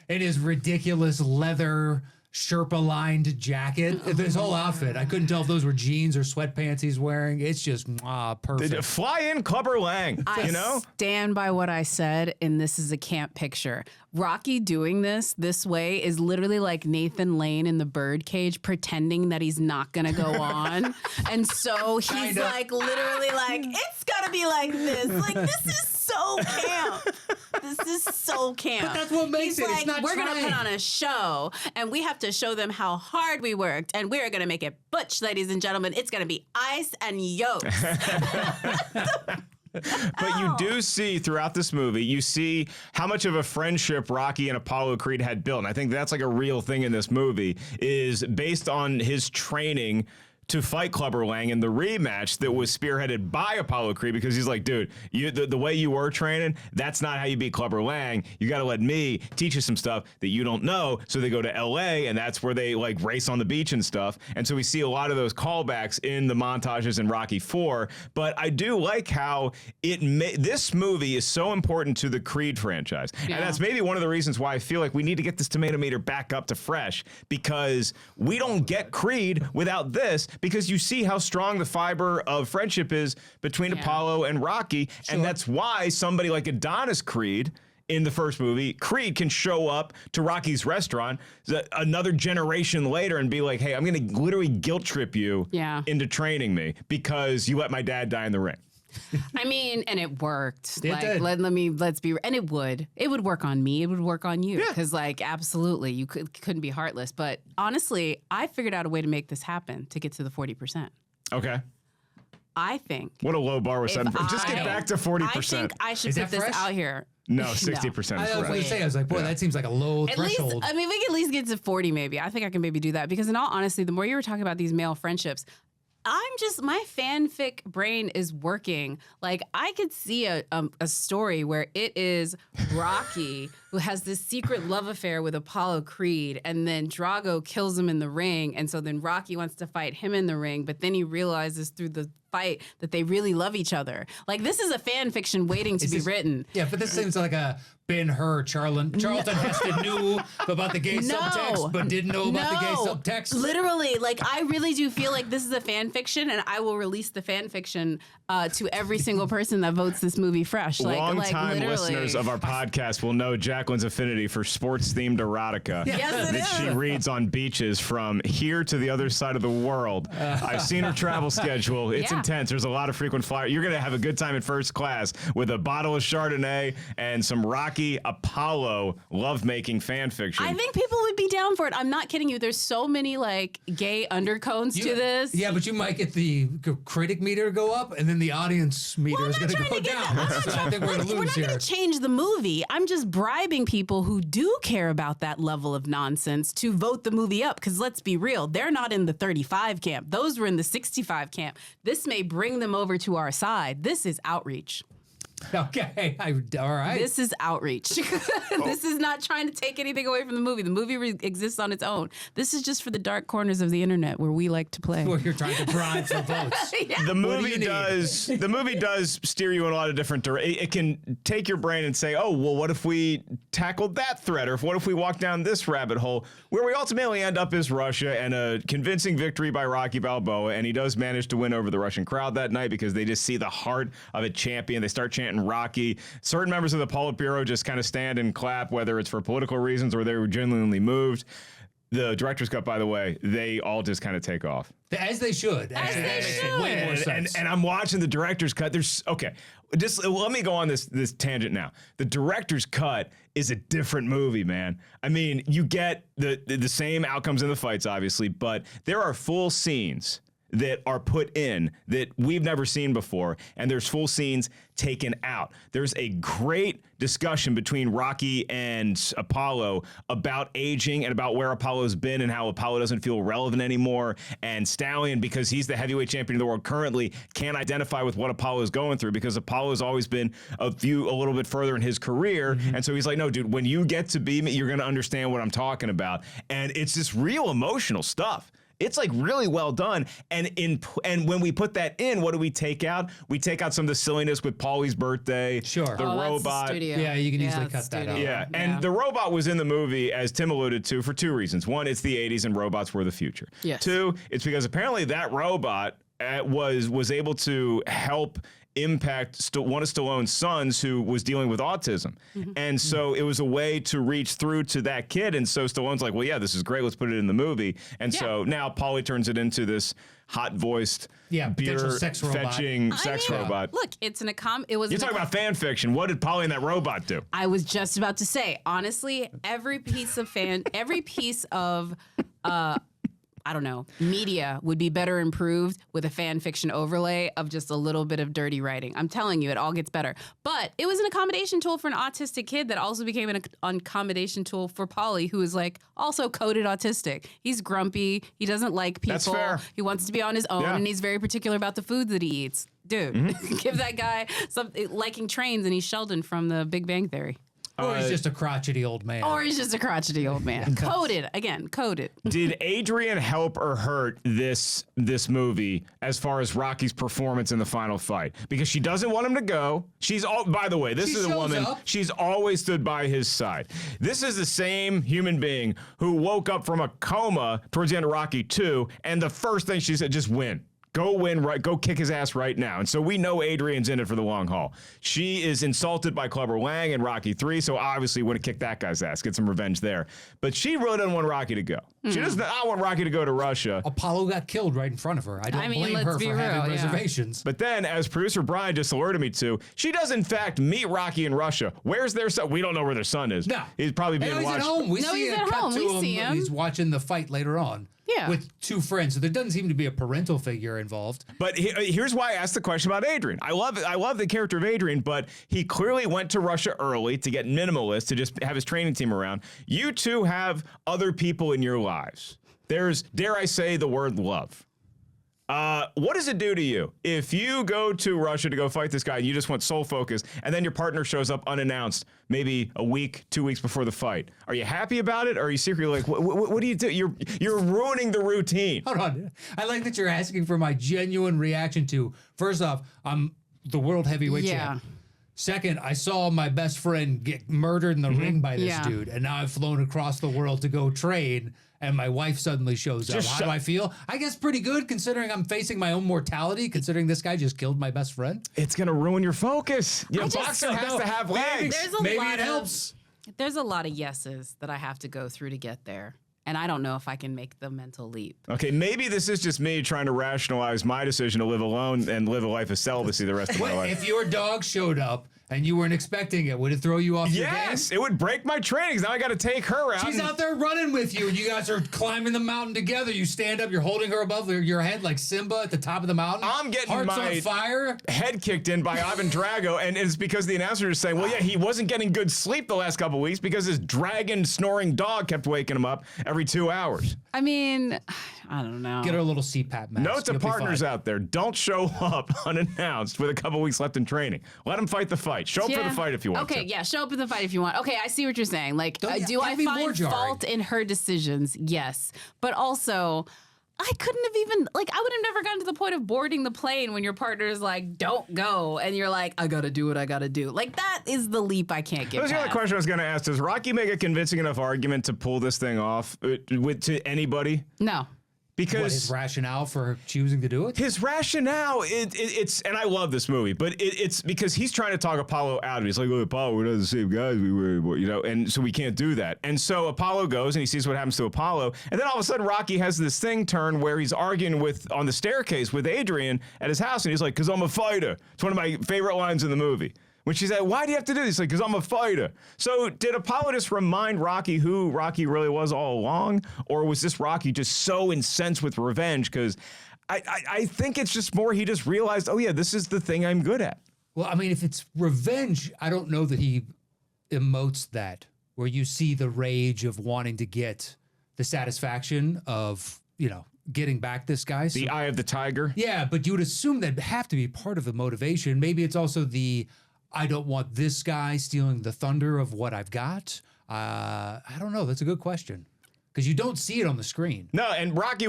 [SPEAKER 3] It is ridiculous leather Sherpa-lined jacket. This whole outfit, I couldn't tell if those were jeans or sweatpants he's wearing. It's just perfect.
[SPEAKER 1] Fly in Clubber Lang, you know?
[SPEAKER 2] Stand by what I said, and this is a camp picture. Rocky doing this way is literally like Nathan Lane in the Birdcage pretending that he's not gonna go on. And so he's
[SPEAKER 3] Kinda.
[SPEAKER 2] like literally like, it's gotta be like this. Like, this is so camp. This is so camp.
[SPEAKER 3] But that's what makes
[SPEAKER 2] He's
[SPEAKER 3] it.
[SPEAKER 2] like,
[SPEAKER 3] It's not
[SPEAKER 2] we're
[SPEAKER 3] trying.
[SPEAKER 2] gonna put on a show and we have to show them how hard we worked and we're gonna make it butch, ladies and gentlemen. It's gonna be ice and yolks.
[SPEAKER 1] But you do see throughout this movie, you see how much of a friendship Rocky and Apollo Creed had built. And I think that's like a real thing in this movie, is based on his training to fight Clubber Lang in the rematch that was spearheaded by Apollo Creed, because he's like, dude, the way you were training, that's not how you beat Clubber Lang. You got to let me teach you some stuff that you don't know. So they go to LA, and that's where they like race on the beach and stuff. And so we see a lot of those callbacks in the montages in Rocky IV. But I do like how this movie is so important to the Creed franchise.
[SPEAKER 2] Yeah.
[SPEAKER 1] And that's maybe one of the reasons why I feel like we need to get this tomato meter back up to fresh, because we don't get Creed without this. Because you see how strong the fiber of friendship is between Apollo and Rocky. Sure. And that's why somebody like Adonis Creed in the first movie, Creed can show up to Rocky's restaurant another generation later and be like, hey, I'm going to literally guilt trip you into training me because you let my dad die in the ring.
[SPEAKER 2] I mean, and it worked.
[SPEAKER 3] It
[SPEAKER 2] like,
[SPEAKER 3] did.
[SPEAKER 2] let's be, and it would work on me. It would work on you. Because like, absolutely, you couldn't be heartless. But honestly, I figured out a way to make this happen to get to the 40%.
[SPEAKER 1] Okay.
[SPEAKER 2] I think.
[SPEAKER 1] What a low bar we're setting for. Just get back to 40%.
[SPEAKER 2] I think I should
[SPEAKER 3] Is
[SPEAKER 2] put
[SPEAKER 3] that
[SPEAKER 2] this
[SPEAKER 3] fresh?
[SPEAKER 2] out here.
[SPEAKER 1] No, 60%
[SPEAKER 3] I
[SPEAKER 1] is
[SPEAKER 3] was going
[SPEAKER 1] fresh.
[SPEAKER 3] to say, I was like, boy, that seems like a low
[SPEAKER 2] At
[SPEAKER 3] threshold.
[SPEAKER 2] least, I mean, we can at least get to 40 maybe. I think I can maybe do that. Because in all honesty, the more you were talking about these male friendships, my fanfic brain is working. Like, I could see a story where it is Rocky who has this secret love affair with Apollo Creed, and then Drago kills him in the ring, and so then Rocky wants to fight him in the ring, but then he realizes through the fight that they really love each other. Like, this is a fan fiction waiting to be written.
[SPEAKER 3] Yeah, but this seems like a Ben-Hur. Charlton Heston knew about the gay subtext, but didn't know about the gay subtext.
[SPEAKER 2] Literally, like, I really do feel like this is a fan fiction, and I will release the fan fiction to every single person that votes this movie fresh.
[SPEAKER 1] Long-time
[SPEAKER 2] literally.
[SPEAKER 1] listeners of our podcast will know Jacqueline's affinity for sports-themed erotica
[SPEAKER 2] Yes, it
[SPEAKER 1] that she
[SPEAKER 2] is.
[SPEAKER 1] reads on beaches from here to the other side of the world. I've seen her travel schedule. It's intense. There's a lot of frequent flyers. You're going to have a good time in first class with a bottle of Chardonnay and some Rocky Apollo lovemaking fan fiction.
[SPEAKER 2] I think people would be down for it. I'm not kidding you. There's so many like gay undertones to this.
[SPEAKER 3] Yeah, but you might get the critic meter go up, and then the audience meter is going to go down. So I think we're going to
[SPEAKER 2] We're
[SPEAKER 3] lose
[SPEAKER 2] not
[SPEAKER 3] here.
[SPEAKER 2] going to change the movie. I'm just bribing people who do care about that level of nonsense to vote the movie up. Because let's be real, they're not in the 35 camp. Those were in the 65 camp. This may bring them over to our side. This is outreach.
[SPEAKER 3] Okay, all right.
[SPEAKER 2] This is outreach. This is not trying to take anything away from the movie. The movie exists on its own. This is just for the dark corners of the internet where we like to play.
[SPEAKER 3] Where you're trying to bribe for votes.
[SPEAKER 1] The movie
[SPEAKER 3] you need?
[SPEAKER 1] does steer you in a lot of different directions. It can take your brain and say, oh, well, what if we tackled that threat? Or what if we walk down this rabbit hole? Where we ultimately end up is Russia and a convincing victory by Rocky Balboa. And he does manage to win over the Russian crowd that night because they just see the heart of a champion. They start chanting Rocky. Certain members of the Politburo just kind of stand and clap, whether it's for political reasons or they were genuinely moved. The director's cut, by the way, they all just kind of take off.
[SPEAKER 3] As they should.
[SPEAKER 2] As they
[SPEAKER 3] Makes
[SPEAKER 2] should.
[SPEAKER 3] way more sense.
[SPEAKER 1] And I'm watching the director's cut. Just let me go on this tangent now. The director's cut is a different movie, man. I mean, you get the same outcomes in the fights, obviously, but there are full scenes that are put in that we've never seen before, and there's full scenes taken out. There's a great discussion between Rocky and Apollo about aging and about where Apollo's been and how Apollo doesn't feel relevant anymore. And Stallion, because he's the heavyweight champion of the world currently, can't identify with what Apollo's going through because Apollo's always been a little bit further in his career. And so he's like, no, dude, when you get to be me, you're going to understand what I'm talking about. And it's this real emotional stuff. It's like really well done. And when we put that in, what do we take out? We take out some of the silliness with Paulie's birthday.
[SPEAKER 3] Sure.
[SPEAKER 1] The robot.
[SPEAKER 3] Yeah, you can easily
[SPEAKER 2] that's
[SPEAKER 3] cut that out.
[SPEAKER 1] Yeah, and the robot was in the movie, as Tim alluded to, for two reasons. One, it's the 80s and robots were the future.
[SPEAKER 2] Yes.
[SPEAKER 1] Two, it's because apparently that robot was able to help impact one of Stallone's sons who was dealing with autism. And so it was a way to reach through to that kid. And so Stallone's like, well, yeah, this is great. Let's put it in the movie. And so now Paulie turns it into this hot-voiced,
[SPEAKER 3] potential sex robot.
[SPEAKER 1] fetching sex robot.
[SPEAKER 2] Look, it's it was.
[SPEAKER 1] You're talking about fan fiction. What did Paulie and that robot do?
[SPEAKER 2] I was just about to say, honestly, every piece of I don't know, media would be better improved with a fan fiction overlay of just a little bit of dirty writing. I'm telling you, it all gets better. But it was an accommodation tool for an autistic kid that also became an accommodation tool for Paulie, who is like also coded autistic. He's grumpy. He doesn't like people.
[SPEAKER 1] That's fair.
[SPEAKER 2] He wants to be on his own, and he's very particular about the food that he eats. Dude, give that guy liking trains, and he's Sheldon from The Big Bang Theory.
[SPEAKER 3] Or he's just a crotchety old man.
[SPEAKER 2] Or he's just a crotchety old man. Coded.
[SPEAKER 1] Did Adrian help or hurt this movie as far as Rocky's performance in the final fight? Because she doesn't want him to go. By the way, this is a woman. She's always stood by his side. This is the same human being who woke up from a coma towards the end of Rocky 2, and the first thing she said, just win. Go win, right? Go kick his ass right now. And so we know Adrian's in it for the long haul. She is insulted by Clubber Lang in Rocky 3, so obviously want to kick that guy's ass, get some revenge there. But she really doesn't want Rocky to go. She does not want Rocky to go to Russia.
[SPEAKER 3] Apollo got killed right in front of her. I don't blame her for having reservations.
[SPEAKER 1] But then, as producer Brian just alerted me to, she does in fact meet Rocky in Russia. Where's their son? We don't know where their son is.
[SPEAKER 3] No.
[SPEAKER 1] He's probably being watched.
[SPEAKER 3] He's at home.
[SPEAKER 2] He's at home. We see him.
[SPEAKER 3] He's watching the fight later on.
[SPEAKER 2] Yeah.
[SPEAKER 3] With two friends. So there doesn't seem to be a parental figure involved.
[SPEAKER 1] But here's why I asked the question about Adrian. I love the character of Adrian, but he clearly went to Russia early to get minimalist, to just have his training team around. You two have other people in your lives. There's, dare I say, the word love. What does it do to you if you go to Russia to go fight this guy and you just want sole focus, and then your partner shows up unannounced, maybe a week, 2 weeks before the fight? Are you happy about it, or are you secretly like, what do you do? You're ruining the routine.
[SPEAKER 3] Hold on. I like that you're asking for my genuine reaction to, first off, I'm the world heavyweight champ. Second, I saw my best friend get murdered in the ring by this dude, and now I've flown across the world to go train, and my wife suddenly shows up. How do I feel? I guess pretty good, considering I'm facing my own mortality, considering this guy just killed my best friend.
[SPEAKER 1] It's going to ruin your focus. Your boxer has to have legs.
[SPEAKER 3] Maybe it helps.
[SPEAKER 2] There's a lot of yeses that I have to go through to get there. And I don't know if I can make the mental leap.
[SPEAKER 1] Okay, maybe this is just me trying to rationalize my decision to live alone and live a life of celibacy the rest of my life.
[SPEAKER 3] If your dog showed up and you weren't expecting it, would it throw you off your game?
[SPEAKER 1] Yes, it would break my trainings. Now I got to take her out.
[SPEAKER 3] She's out there running with you, and you guys are climbing the mountain together. You stand up, you're holding her above your head like Simba at the top of the mountain.
[SPEAKER 1] I'm getting
[SPEAKER 3] Hearts
[SPEAKER 1] my
[SPEAKER 3] on fire.
[SPEAKER 1] Head kicked in by Ivan Drago, and it's because the announcer is saying, well, yeah, he wasn't getting good sleep the last couple of weeks because his dragon snoring dog kept waking him up every 2 hours.
[SPEAKER 2] I mean, I don't know.
[SPEAKER 3] Get her a little CPAP mask.
[SPEAKER 1] Note to partners out there, don't show up unannounced with a couple weeks left in training. Let them fight the fight. Show up for the fight if you want to.
[SPEAKER 2] Okay, yeah, show up in the fight if you want. Okay, I see what you're saying. Like, do I find fault in her decisions? Yes. But also, I couldn't have even, like, I would have never gotten to the point of boarding the plane when your partner is like, don't go. And you're like, I got to do what I got to do. Like, that is the leap I can't get past.
[SPEAKER 1] The other question I was going to ask. Does Rocky make a convincing enough argument to pull this thing off to anybody?
[SPEAKER 2] No.
[SPEAKER 1] Because
[SPEAKER 3] his rationale for choosing to do it?
[SPEAKER 1] His rationale, it's, and I love this movie, but it's because he's trying to talk Apollo out of it. He's like, oh, Apollo, we're not the same guys we were, you know, and so we can't do that. And so Apollo goes and he sees what happens to Apollo, and then all of a sudden Rocky has this thing turn where he's arguing on the staircase with Adrian at his house, and he's like, because I'm a fighter. It's one of my favorite lines in the movie. When she said, why do you have to do this? He's like, because I'm a fighter. So did Apollo just remind Rocky who Rocky really was all along? Or was this Rocky just so incensed with revenge? Because I think it's just more he just realized, oh, yeah, this is the thing I'm good at.
[SPEAKER 3] Well, I mean, if it's revenge, I don't know that he emotes that, where you see the rage of wanting to get the satisfaction of, you know, getting back this guy.
[SPEAKER 1] The eye of the tiger?
[SPEAKER 3] Yeah, but you would assume that'd have to be part of the motivation. Maybe it's also the, I don't want this guy stealing the thunder of what I've got. I don't know. That's a good question. because you don't see it on the screen.
[SPEAKER 1] No, and Rocky he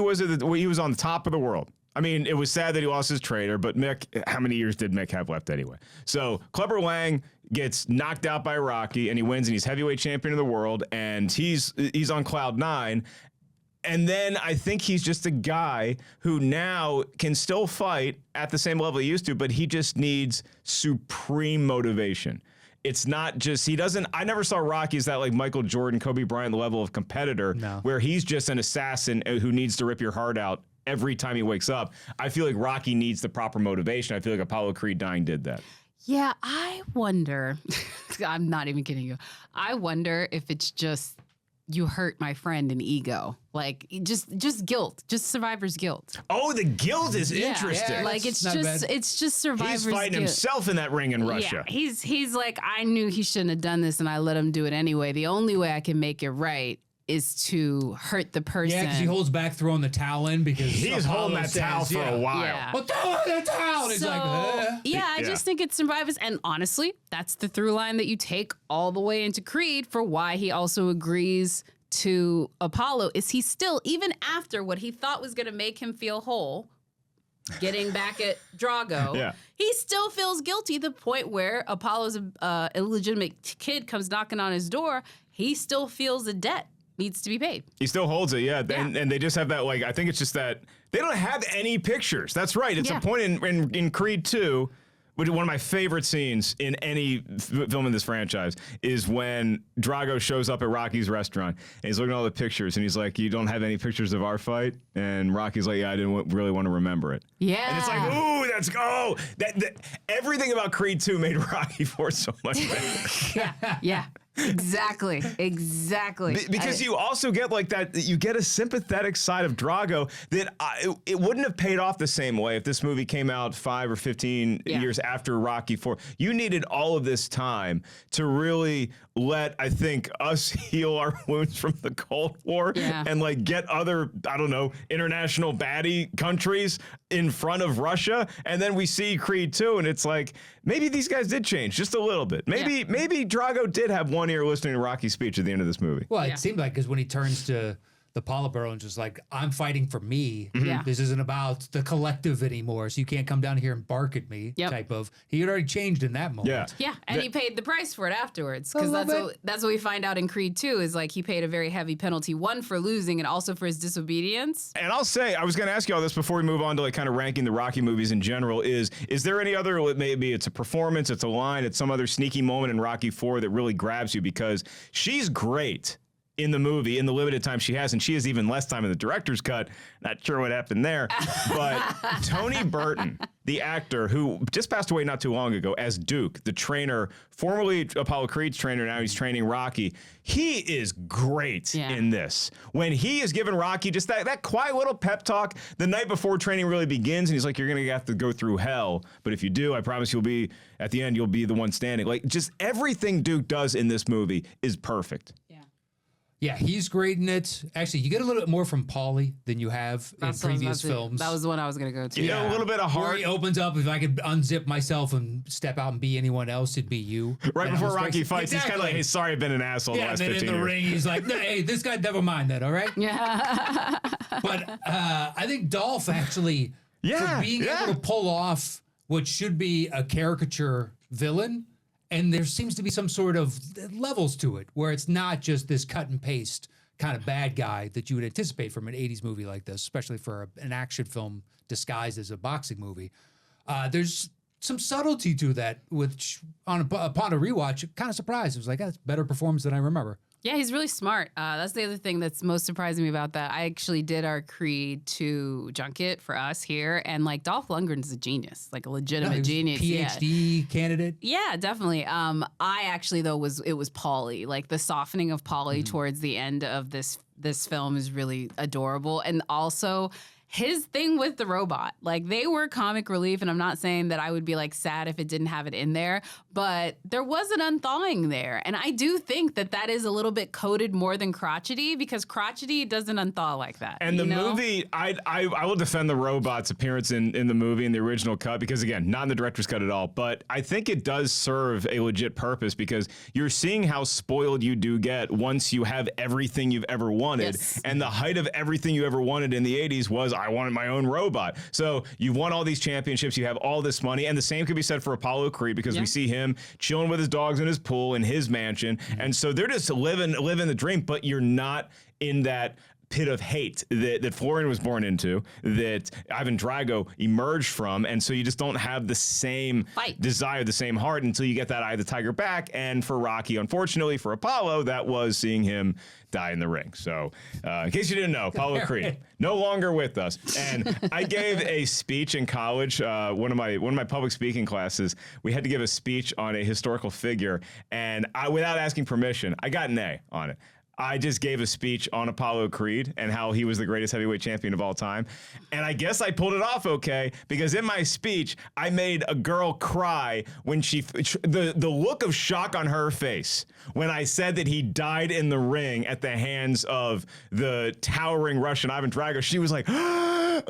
[SPEAKER 1] was on the top of the world. I mean, it was sad that he lost his trainer, but Mick, how many years did Mick have left anyway? So Clubber Lang gets knocked out by Rocky, and he wins, and he's heavyweight champion of the world, and he's on cloud 9. And then I think he's just a guy who now can still fight at the same level he used to, but he just needs supreme motivation. It's not just, I never saw Rocky as that like Michael Jordan, Kobe Bryant level of competitor where he's just an assassin who needs to rip your heart out every time he wakes up. I feel like Rocky needs the proper motivation. I feel like Apollo Creed dying did that.
[SPEAKER 2] Yeah, I wonder, I'm not even kidding you. I wonder if it's just, you hurt my friend in ego. Like, just guilt, just survivor's guilt.
[SPEAKER 1] Oh, the guilt is interesting.
[SPEAKER 3] Yeah,
[SPEAKER 2] Like, it's just survivor's guilt.
[SPEAKER 1] He's fighting himself in that ring in Russia.
[SPEAKER 2] Yeah, he's like, I knew he shouldn't have done this and I let him do it anyway. The only way I can make it right is to hurt the person.
[SPEAKER 3] Yeah, because he holds back throwing the towel in because
[SPEAKER 1] he's holding that towel for a while.
[SPEAKER 2] Yeah.
[SPEAKER 3] Well, throw the towel. And he's like,
[SPEAKER 2] I just think it's survivors. And honestly, that's the through line that you take all the way into Creed for why he also agrees to Apollo. Is he still, even after what he thought was going to make him feel whole, getting back at Drago, he still feels guilty to the point where Apollo's illegitimate kid comes knocking on his door. He still feels a debt needs to be paid.
[SPEAKER 1] He still holds it, and they just have that, like, I think it's just that they don't have any pictures. That's right. It's a point in Creed 2, which is one of my favorite scenes in any film in this franchise, is when Drago shows up at Rocky's restaurant, and he's looking at all the pictures, and he's like, you don't have any pictures of our fight? And Rocky's like, yeah, I didn't really want to remember it.
[SPEAKER 2] Yeah.
[SPEAKER 1] And it's like, ooh, that everything about Creed 2 made Rocky 4 so much better.
[SPEAKER 2] Yeah. Exactly.
[SPEAKER 1] Because you also get like that, you get a sympathetic side of Drago that it wouldn't have paid off the same way if this movie came out 5 or 15 years after Rocky 4. You needed all of this time to really let, I think, us heal our wounds from the Cold War and like get other, I don't know, international baddie countries in front of Russia. And then we see Creed 2 and it's like, maybe these guys did change just a little bit. Maybe Drago did have one ear listening to Rocky's speech at the end of this movie.
[SPEAKER 3] Well, it seemed like, because when he turns to the Politburo and just like, I'm fighting for me.
[SPEAKER 2] Yeah.
[SPEAKER 3] This isn't about the collective anymore, so you can't come down here and bark at me type of. He had already changed in that moment.
[SPEAKER 2] Yeah, and he paid the price for it afterwards, because that's what we find out in Creed 2 is like he paid a very heavy penalty, one for losing and also for his disobedience.
[SPEAKER 1] And I'll say, I was going to ask you all this before we move on to like kind of ranking the Rocky movies in general, is there any other, maybe it's a performance, it's a line, it's some other sneaky moment in Rocky 4 that really grabs you? Because she's great in the movie, in the limited time she has, and she has even less time in the director's cut. Not sure what happened there. But Tony Burton, the actor who just passed away not too long ago as Duke, the trainer, formerly Apollo Creed's trainer, now he's training Rocky. He is great in this. When he is giving Rocky just that quiet little pep talk the night before training really begins, and he's like, you're going to have to go through hell, but if you do, I promise at the end, you'll be the one standing. Like, just everything Duke does in this movie is perfect.
[SPEAKER 3] Yeah, he's great in it. Actually, you get a little bit more from Paulie than you have in previous films.
[SPEAKER 2] That was the one I was going to go to.
[SPEAKER 1] Yeah, a little bit of heart.
[SPEAKER 3] Where he opens up, if I could unzip myself and step out and be anyone else, it'd be you.
[SPEAKER 1] Right before Rocky fights, he's kind of like, hey, sorry, I've been an asshole the last 15 years.
[SPEAKER 3] Yeah, and then in the ring, he's like, hey, this guy, never mind that, all right?
[SPEAKER 2] Yeah.
[SPEAKER 3] But I think Dolph actually, for being able to pull off what should be a caricature villain, and there seems to be some sort of levels to it, where it's not just this cut and paste kind of bad guy that you would anticipate from an 80s movie like this, especially for an action film disguised as a boxing movie. There's some subtlety to that, which upon a rewatch, kind of surprised. It was like, that's better performance than I remember.
[SPEAKER 2] Yeah, he's really smart. That's the other thing that's most surprising me about that. I actually did our Creed 2 junket for us here, and like Dolph Lundgren's a genius, like a legitimate genius.
[SPEAKER 3] PhD candidate.
[SPEAKER 2] Yeah, definitely. I actually though it was Paulie. Like the softening of Paulie towards the end of this film is really adorable, and also his thing with the robot, like they were comic relief, and I'm not saying that I would be like sad if it didn't have it in there, but there was an unthawing there. And I do think that that is a little bit coded more than crotchety, because crotchety doesn't unthaw like that.
[SPEAKER 1] And the movie, I will defend the robot's appearance in the movie, in the original cut, because again, not in the director's cut at all, but I think it does serve a legit purpose, because you're seeing how spoiled you do get once you have everything you've ever wanted.
[SPEAKER 2] Yes.
[SPEAKER 1] And the height of everything you ever wanted in the 80s was, I wanted my own robot. So you've won all these championships, you have all this money, and the same could be said for Apollo Creed, because we see him chilling with his dogs in his pool in his mansion. And so they're just living the dream, but you're not in that pit of hate that Florian was born into, that Ivan Drago emerged from, and so you just don't have the same desire, the same heart, until you get that Eye of the Tiger back. And for Rocky, unfortunately for Apollo, that was seeing him die in the ring. So in case you didn't know, Apollo Creed no longer with us. And I gave a speech in college, one of my public speaking classes. We had to give a speech on a historical figure, and without asking permission, I got an A on it. I just gave a speech on Apollo Creed and how he was the greatest heavyweight champion of all time. And I guess I pulled it off okay, because in my speech, I made a girl cry when the look of shock on her face when I said that he died in the ring at the hands of the towering Russian Ivan Drago. She was like, I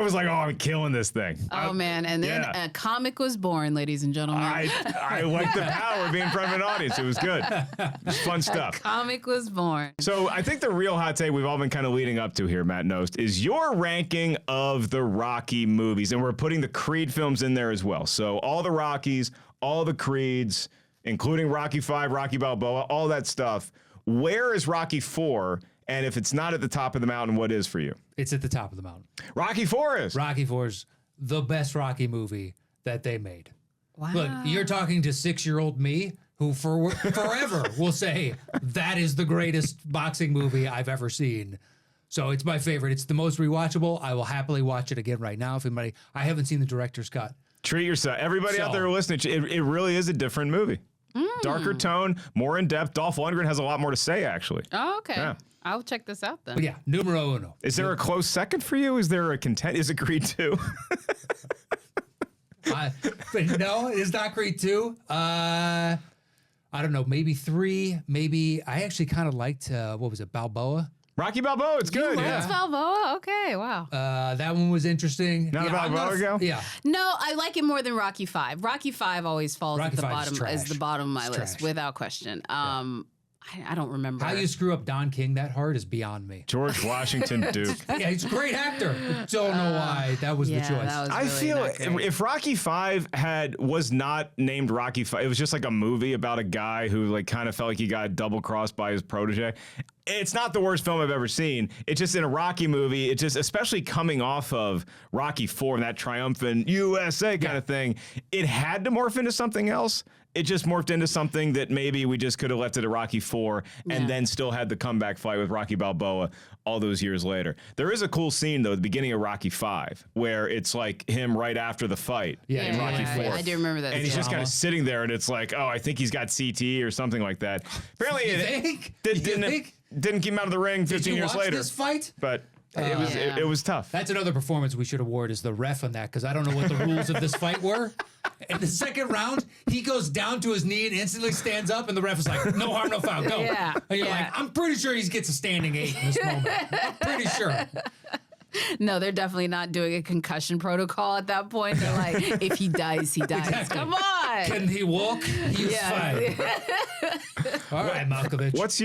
[SPEAKER 1] was like, oh, I'm killing this thing.
[SPEAKER 2] Oh, man. And then a comic was born, ladies and gentlemen.
[SPEAKER 1] I like the power of being in front of an audience. It was good. It was fun stuff.
[SPEAKER 2] A comic was born.
[SPEAKER 1] So I think the real hot take we've all been kind of leading up to here, Matt Knost, is your ranking of the Rocky movies. And we're putting the Creed films in there as well. So all the Rockies, all the Creeds, including Rocky V, Rocky Balboa, all that stuff. Where is Rocky IV? And if it's not at the top of the mountain, what is for you?
[SPEAKER 3] It's at the top of the mountain.
[SPEAKER 1] Rocky IV is.
[SPEAKER 3] Rocky IV is the best Rocky movie that they made.
[SPEAKER 2] Wow.
[SPEAKER 3] Look, you're talking to 6-year-old me, who forever will say that is the greatest boxing movie I've ever seen. So it's my favorite. It's the most rewatchable. I will happily watch it again right now. If anybody, I haven't seen the director's cut.
[SPEAKER 1] Treat yourself. Everybody out there listening, it really is a different movie. Darker tone, more in depth. Dolph Lundgren has a lot more to say, actually.
[SPEAKER 2] Oh, okay.
[SPEAKER 1] Yeah.
[SPEAKER 2] I'll check this out then.
[SPEAKER 3] But yeah, numero uno.
[SPEAKER 1] Is there a close second for you? Is there a content? Is it Creed 2?
[SPEAKER 3] But no, it's not Creed 2. I don't know, maybe 3, maybe. I actually kind of liked, what was it, Balboa?
[SPEAKER 1] Rocky Balboa, it's good.
[SPEAKER 2] That's Balboa? Okay, wow.
[SPEAKER 3] That one was interesting.
[SPEAKER 1] Not a Balboa girl?
[SPEAKER 3] Yeah.
[SPEAKER 2] No, I like it more than Rocky V. Rocky V always falls
[SPEAKER 3] Rocky
[SPEAKER 2] at the
[SPEAKER 3] V is
[SPEAKER 2] bottom
[SPEAKER 3] trash.
[SPEAKER 2] as the bottom of my
[SPEAKER 3] It's
[SPEAKER 2] list,
[SPEAKER 3] trash.
[SPEAKER 2] without question. I don't remember.
[SPEAKER 3] How you screw up Don King that hard is beyond me.
[SPEAKER 1] George Washington Duke.
[SPEAKER 3] Yeah, he's a great actor. Don't know why that was the choice.
[SPEAKER 2] That was
[SPEAKER 1] I
[SPEAKER 2] really
[SPEAKER 1] feel
[SPEAKER 2] not great.
[SPEAKER 1] if Rocky V was not named Rocky V, it was just like a movie about a guy who like kind of felt like he got double crossed by his protege. It's not the worst film I've ever seen. It's just in a Rocky movie. It's just, especially coming off of Rocky IV and that triumphant USA kind of thing, it had to morph into something else. It just morphed into something that maybe we just could have left it at Rocky IV and then still had the comeback fight with Rocky Balboa all those years later. There is a cool scene, though, at the beginning of Rocky V, where it's like him right after the fight in Rocky IV.
[SPEAKER 2] I do remember that.
[SPEAKER 1] And he's just kind of sitting there, and it's like, oh, I think he's got CT or something like that. Apparently, didn't keep him out of the ring 15 years later.
[SPEAKER 3] Did you watch this fight?
[SPEAKER 1] But it was tough.
[SPEAKER 3] That's another performance we should award is the ref on that, because I don't know what the rules of this fight were. In the second round, he goes down to his knee and instantly stands up, and the ref is like, no harm, no foul, go.
[SPEAKER 2] Yeah,
[SPEAKER 3] And you're
[SPEAKER 2] yeah.
[SPEAKER 3] like, I'm pretty sure he gets a standing 8 in this moment. I'm pretty sure.
[SPEAKER 2] No, they're definitely not doing a concussion protocol at that point. They're like, if he dies, he dies.
[SPEAKER 3] Exactly.
[SPEAKER 2] Come on.
[SPEAKER 3] Can he walk? He's fine. All right, Malkovich.
[SPEAKER 1] What's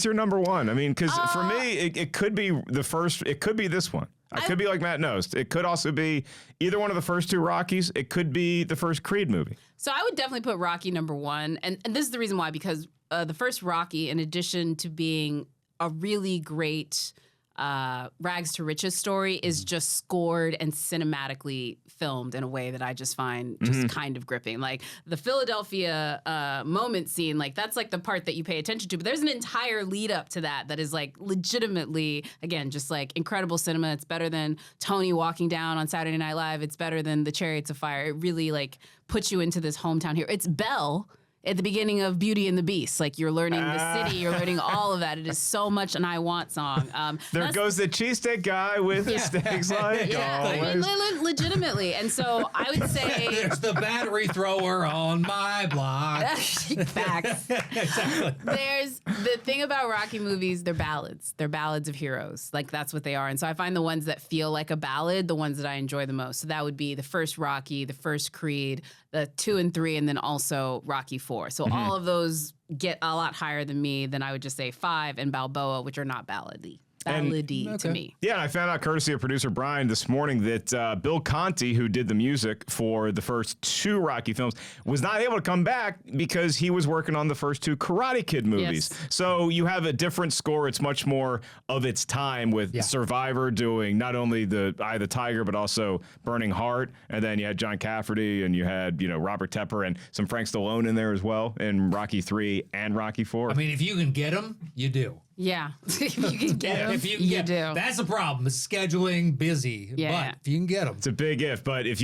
[SPEAKER 1] your number one? I mean, because for me, it could be the first. It could be this one. I could be like Matt Knost. It could also be either one of the first 2 Rockies. It could be the first Creed movie.
[SPEAKER 2] So I would definitely put Rocky number 1. And this is the reason why, because the first Rocky, in addition to being a really great rags to riches story, is just scored and cinematically filmed in a way that I just find just kind of gripping. Like the Philadelphia moment scene, like that's like the part that you pay attention to. But there's an entire lead up to that is like legitimately, again, just like incredible cinema. It's better than Tony walking down on Saturday Night Live. It's better than the Chariots of Fire. It really like puts you into this hometown here. It's Belle. at the beginning of Beauty and the Beast. Like you're learning the city, you're learning all of that. It is so much an I Want song.
[SPEAKER 1] There goes the cheesesteak guy with his steaks like always.
[SPEAKER 2] Legitimately. And so I would say
[SPEAKER 3] There's the battery thrower on my block.
[SPEAKER 2] facts.
[SPEAKER 3] Exactly.
[SPEAKER 2] There's the thing about Rocky movies, they're ballads. They're ballads of heroes. Like that's what they are. And so I find the ones that feel like a ballad, the ones that I enjoy the most. So that would be the first Rocky, the first Creed, the 2 and 3, and then also Rocky 4. So all of those get a lot higher than me. Then I would just say 5 and Balboa, which are not ballady to me.
[SPEAKER 1] Yeah, and I found out courtesy of producer Brian this morning that Bill Conti, who did the music for the first 2 Rocky films, was not able to come back because he was working on the first 2 Karate Kid movies.
[SPEAKER 2] Yes.
[SPEAKER 1] So you have a different score. It's much more of its time with Survivor doing not only the Eye of the Tiger, but also Burning Heart. And then you had John Cafferty and you had, Robert Tepper and some Frank Stallone in there as well in Rocky 3 and Rocky 4.
[SPEAKER 3] I mean, if you can get them, you do.
[SPEAKER 2] Yeah. If you can get them,
[SPEAKER 3] If you
[SPEAKER 2] do.
[SPEAKER 3] That's a problem. It's scheduling, busy.
[SPEAKER 2] Yeah.
[SPEAKER 3] But if you can get them.
[SPEAKER 1] It's a big if, but if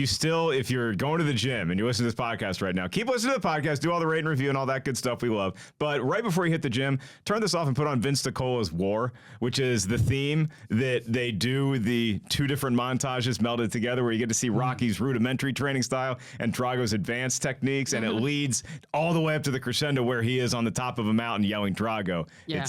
[SPEAKER 1] you're going to the gym and you listen to this podcast right now, keep listening to the podcast, do all the rate and review and all that good stuff we love. But right before you hit the gym, turn this off and put on Vince DiCola's War, which is the theme that they do the 2 different montages melded together where you get to see Rocky's rudimentary training style and Drago's advanced techniques, and it leads all the way up to the crescendo where he is on the top of a mountain yelling Drago.
[SPEAKER 2] Yeah.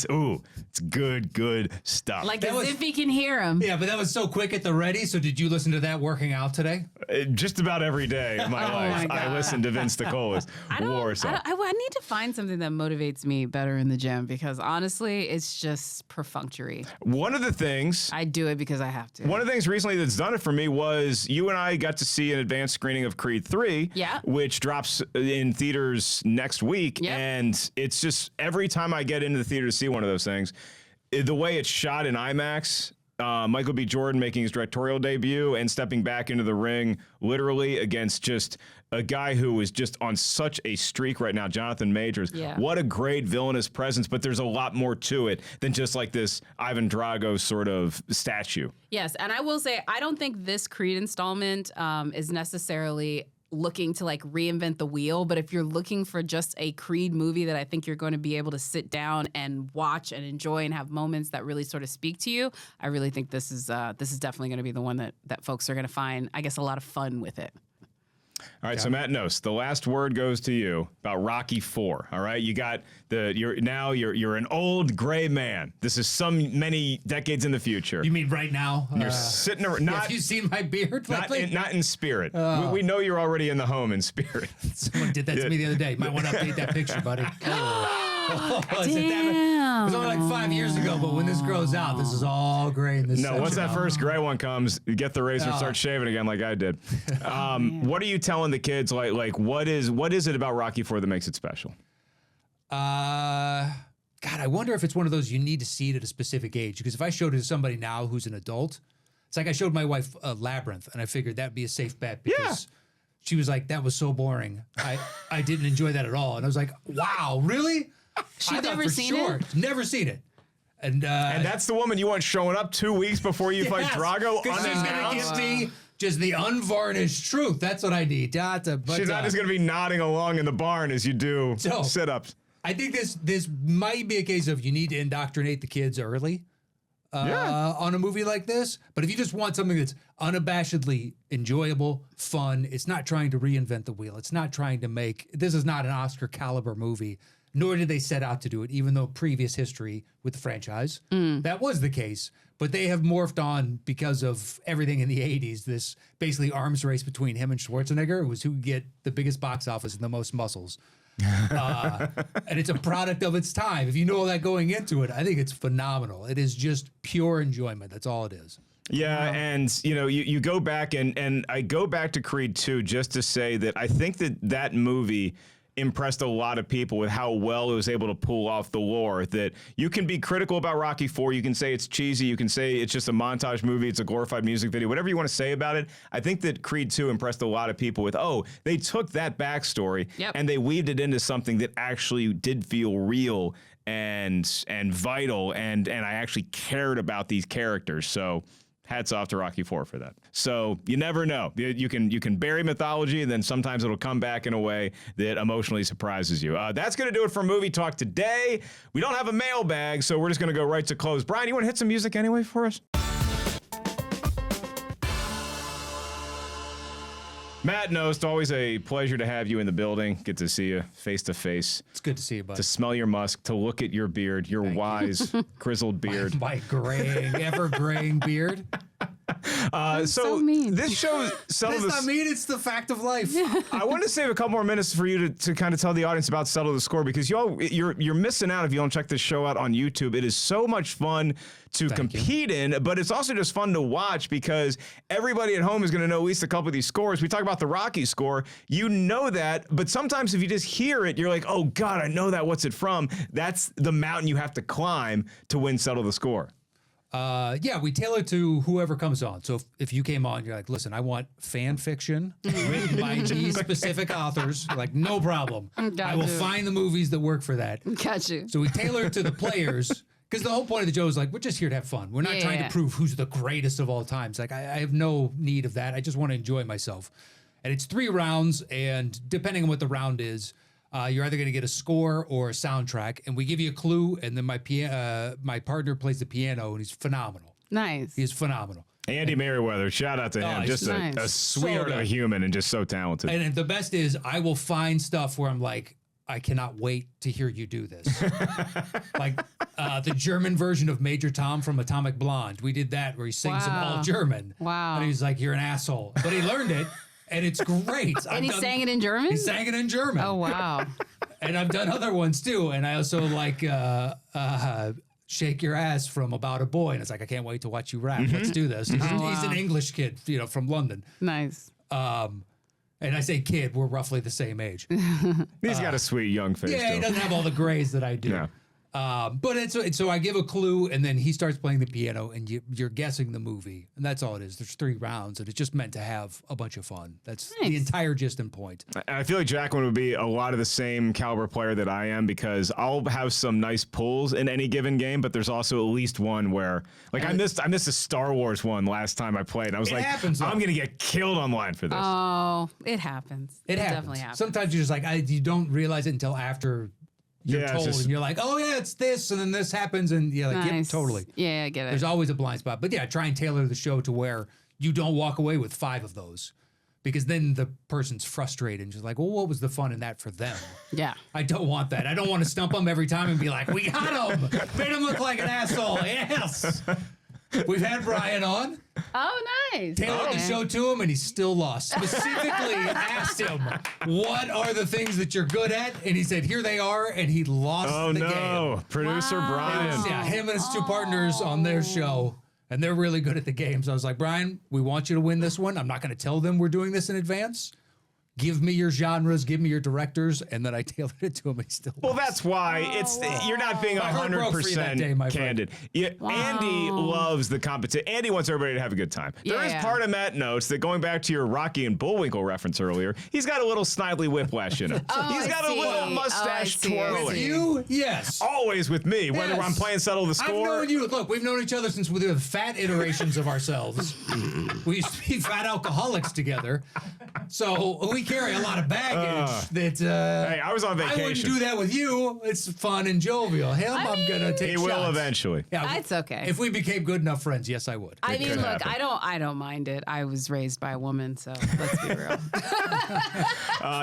[SPEAKER 1] It's good stuff.
[SPEAKER 2] Like as if he can hear him.
[SPEAKER 3] Yeah, but that was so quick at the ready. So did you listen to that working out today?
[SPEAKER 1] Just about every day of my life,
[SPEAKER 2] my
[SPEAKER 1] I
[SPEAKER 2] God.
[SPEAKER 1] listen to Vince DiCola's War song.
[SPEAKER 2] I need to find something that motivates me better in the gym because honestly, it's just perfunctory.
[SPEAKER 1] One of the things
[SPEAKER 2] I do it because I have to.
[SPEAKER 1] One of the things recently that's done it for me was you and I got to see an advanced screening of Creed 3, which drops in theaters next week.
[SPEAKER 2] Yep.
[SPEAKER 1] And it's just every time I get into the theater to see one of those things, the way it's shot in IMAX, Michael B. Jordan making his directorial debut and stepping back into the ring literally against just a guy who is just on such a streak right now, Jonathan Majors.
[SPEAKER 2] Yeah.
[SPEAKER 1] What a great villainous presence, but there's a lot more to it than just like this Ivan Drago sort of statue.
[SPEAKER 2] Yes, and I will say I don't think this Creed installment is necessarily looking to like reinvent the wheel, but if you're looking for just a Creed movie that I think you're going to be able to sit down and watch and enjoy and have moments that really sort of speak to you, I really think this is definitely going to be the one that folks are going to find, I guess, a lot of fun with it.
[SPEAKER 1] All right, so Matt Knost, the last word goes to you about Rocky 4. All right, you got you're an old gray man. This is many decades in the future.
[SPEAKER 3] You mean right now?
[SPEAKER 1] You're sitting around.
[SPEAKER 3] Have you seen my beard
[SPEAKER 1] not
[SPEAKER 3] lately?
[SPEAKER 1] not in spirit. We know you're already in the home in spirit.
[SPEAKER 3] Someone did that to me the other day. Might want to update that picture, buddy.
[SPEAKER 2] Damn.
[SPEAKER 3] It was only like 5 years ago, but when this grows out, this is all gray in this
[SPEAKER 1] No, once that first gray one comes, you get the razor and start shaving again like I did. What are you telling the kids? Like what is it about Rocky 4 that makes it special?
[SPEAKER 3] God, I wonder if it's one of those you need to see it at a specific age. Because if I showed it to somebody now who's an adult, it's like I showed my wife Labyrinth, and I figured that'd be a safe bet because she was like, that was so boring. I didn't enjoy that at all. And I was like, wow, really?
[SPEAKER 2] She's never seen it?
[SPEAKER 3] Never seen it. And
[SPEAKER 1] that's the woman you want showing up 2 weeks before you fight Drago
[SPEAKER 3] because she's going to give me just the unvarnished truth. That's what I need. She's
[SPEAKER 1] not just going to be nodding along in the barn as you do sit-ups.
[SPEAKER 3] I think this might be a case of you need to indoctrinate the kids early on a movie like this. But if you just want something that's unabashedly enjoyable, fun, it's not trying to reinvent the wheel. It's not trying to this is not an Oscar caliber movie, nor did they set out to do it, even though previous history with the franchise, that was the case. But they have morphed on because of everything in the 80s, this basically arms race between him and Schwarzenegger. It was who could get the biggest box office and the most muscles. And it's a product of its time. If you know that going into it, I think it's phenomenal. It is just pure enjoyment. That's all it is.
[SPEAKER 1] Yeah, and you go back and I go back to Creed 2 just to say that I think that movie impressed a lot of people with how well it was able to pull off the lore. That you can be critical about Rocky 4, you can say it's cheesy, you can say it's just a montage movie, it's a glorified music video, whatever you want to say about it. I think that Creed 2 impressed a lot of people with, they took that backstory and they weaved it into something that actually did feel real and vital, and I actually cared about these characters. So Hats off to Rocky IV for that. So you never know. You can bury mythology, and then sometimes it'll come back in a way that emotionally surprises you. That's going to do it for Movie Talk today. We don't have a mailbag, so we're just going to go right to close. Brian, you want to hit some music anyway for us? Matt Knost, always a pleasure to have you in the building. Get to see you face to face.
[SPEAKER 3] It's good to see you, bud.
[SPEAKER 1] To smell your musk, to look at your beard, your wise, grizzled beard.
[SPEAKER 3] My graying, ever graying beard.
[SPEAKER 1] So
[SPEAKER 2] mean.
[SPEAKER 1] this show Settle
[SPEAKER 3] That's
[SPEAKER 1] the
[SPEAKER 3] not mean, it's the fact of life.
[SPEAKER 1] I want to save a couple more minutes for you to kind of tell the audience about Settle the Score, because you're missing out if you don't check this show out on YouTube. It is so much fun to compete in, but it's also just fun to watch because everybody at home is going to know at least a couple of these scores. We talk about the Rocky score. You know that, but sometimes if you just hear it, you're like, oh God, I know that. What's it from? That's the mountain you have to climb to win Settle the Score.
[SPEAKER 3] Yeah, we tailor to whoever comes on. So if you came on, you're like, listen, I want fan fiction written by these specific authors. Like, no problem. I will find the movies that work for that.
[SPEAKER 2] Got you.
[SPEAKER 3] So we tailor it to the players. Because the whole point of the show is like, we're just here to have fun. We're not trying to prove who's the greatest of all time. It's like, I have no need of that. I just want to enjoy myself. And it's 3 rounds, and depending on what the round is, you're either going to get a score or a soundtrack. And we give you a clue, and then my partner plays the piano, and he's phenomenal.
[SPEAKER 2] Nice.
[SPEAKER 3] He's phenomenal.
[SPEAKER 1] Andy Merriweather, shout out to him.
[SPEAKER 3] he's
[SPEAKER 1] Just
[SPEAKER 2] nice.
[SPEAKER 1] a sweetheart of a human and just so talented.
[SPEAKER 3] And the best is I will find stuff where I'm like, I cannot wait to hear you do this. Like the German version of Major Tom from Atomic Blonde. We did that where he sings in all German.
[SPEAKER 2] Wow.
[SPEAKER 3] And he's like, you're an asshole. But he learned it, and it's great.
[SPEAKER 2] And he sang it in German?
[SPEAKER 3] He sang it in German.
[SPEAKER 2] Oh, wow.
[SPEAKER 3] And I've done other ones too. And I also like Shake Your Ass from About a Boy. And it's like, I can't wait to watch you rap. Let's do this. He's an English kid, from London.
[SPEAKER 2] Nice.
[SPEAKER 3] And I say kid, we're roughly the same age.
[SPEAKER 1] He's got a sweet young face.
[SPEAKER 3] Yeah, he
[SPEAKER 1] though.
[SPEAKER 3] doesn't have all the grays that I do.
[SPEAKER 1] Yeah.
[SPEAKER 3] But so I give a clue, and then he starts playing the piano, and you're guessing the movie, and that's all it is. There's 3 rounds, and it's just meant to have a bunch of fun. That's the entire gist and point.
[SPEAKER 1] I feel like Jacqueline would be a lot of the same caliber player that I am, because I'll have some nice pulls in any given game, but there's also at least one where, like, I missed a Star Wars one last time I played. I was like,
[SPEAKER 3] happens, though.
[SPEAKER 1] I'm gonna get killed online for this.
[SPEAKER 2] Oh, it happens. It
[SPEAKER 3] happens.
[SPEAKER 2] definitely happens.
[SPEAKER 3] Sometimes you're just like, you don't realize it until after you're
[SPEAKER 1] Yeah, it's
[SPEAKER 3] told,
[SPEAKER 1] just-
[SPEAKER 3] and you're like, oh yeah, it's this, and then this happens, and you're like, yep,
[SPEAKER 2] Nice.
[SPEAKER 3] totally.
[SPEAKER 2] Yeah, I get it.
[SPEAKER 3] There's always a blind spot. But yeah, try and tailor the show to where you don't walk away with 5 of those. Because then the person's frustrated and just like, well, what was the fun in that for them?
[SPEAKER 2] Yeah.
[SPEAKER 3] I don't want that. I don't want to stump them every time and be like, we got him. Made him look like an asshole. Yes. We've had Brian on.
[SPEAKER 2] Oh, nice.
[SPEAKER 3] Tailored the show to him, and he's still lost. Specifically asked him, what are the things that you're good at? And he said, here they are, and he lost
[SPEAKER 1] Oh
[SPEAKER 3] the
[SPEAKER 1] no,
[SPEAKER 3] game.
[SPEAKER 1] producer
[SPEAKER 2] Wow.
[SPEAKER 1] Brian.
[SPEAKER 3] Yeah, him and his 2 partners on their show, and they're really good at the game. So I was like, Brian, we want you to win this one. I'm not going to tell them we're doing this in advance. Give me your genres, give me your directors, and then I tailored it to him, and he still
[SPEAKER 1] Well,
[SPEAKER 3] lost.
[SPEAKER 1] that's why you're not being
[SPEAKER 3] My heart broke for you that day, my
[SPEAKER 1] 100%
[SPEAKER 3] friend.
[SPEAKER 1] candid. Yeah, Andy loves the competition. Andy wants everybody to have a good time. There is
[SPEAKER 2] Yeah.
[SPEAKER 1] part of Matt Knost that, going back to your Rocky and Bullwinkle reference earlier, he's got a little snidely whiplash in him. He's
[SPEAKER 2] I
[SPEAKER 1] got a
[SPEAKER 2] see.
[SPEAKER 1] little
[SPEAKER 2] Oh, I
[SPEAKER 1] mustache
[SPEAKER 2] see.
[SPEAKER 1] twirling.
[SPEAKER 3] With you? Yes.
[SPEAKER 1] Always with me, whether
[SPEAKER 3] Yes.
[SPEAKER 1] I'm playing Settle the
[SPEAKER 3] I've
[SPEAKER 1] Score.
[SPEAKER 3] known you. Look, we've known each other since we were the fat iterations of ourselves. We used to be fat alcoholics together. So we carry a lot of baggage that.
[SPEAKER 1] Hey, I was on
[SPEAKER 3] I wouldn't
[SPEAKER 1] vacation.
[SPEAKER 3] do that with you. It's fun and jovial. Him, I'm gonna take
[SPEAKER 1] He
[SPEAKER 3] shots.
[SPEAKER 1] will eventually.
[SPEAKER 3] Yeah,
[SPEAKER 2] It's okay.
[SPEAKER 3] If we became good enough friends, yes, I would.
[SPEAKER 2] I mean,
[SPEAKER 1] could
[SPEAKER 2] look,
[SPEAKER 1] happen.
[SPEAKER 2] I don't mind it. I was raised by a woman, so let's be real.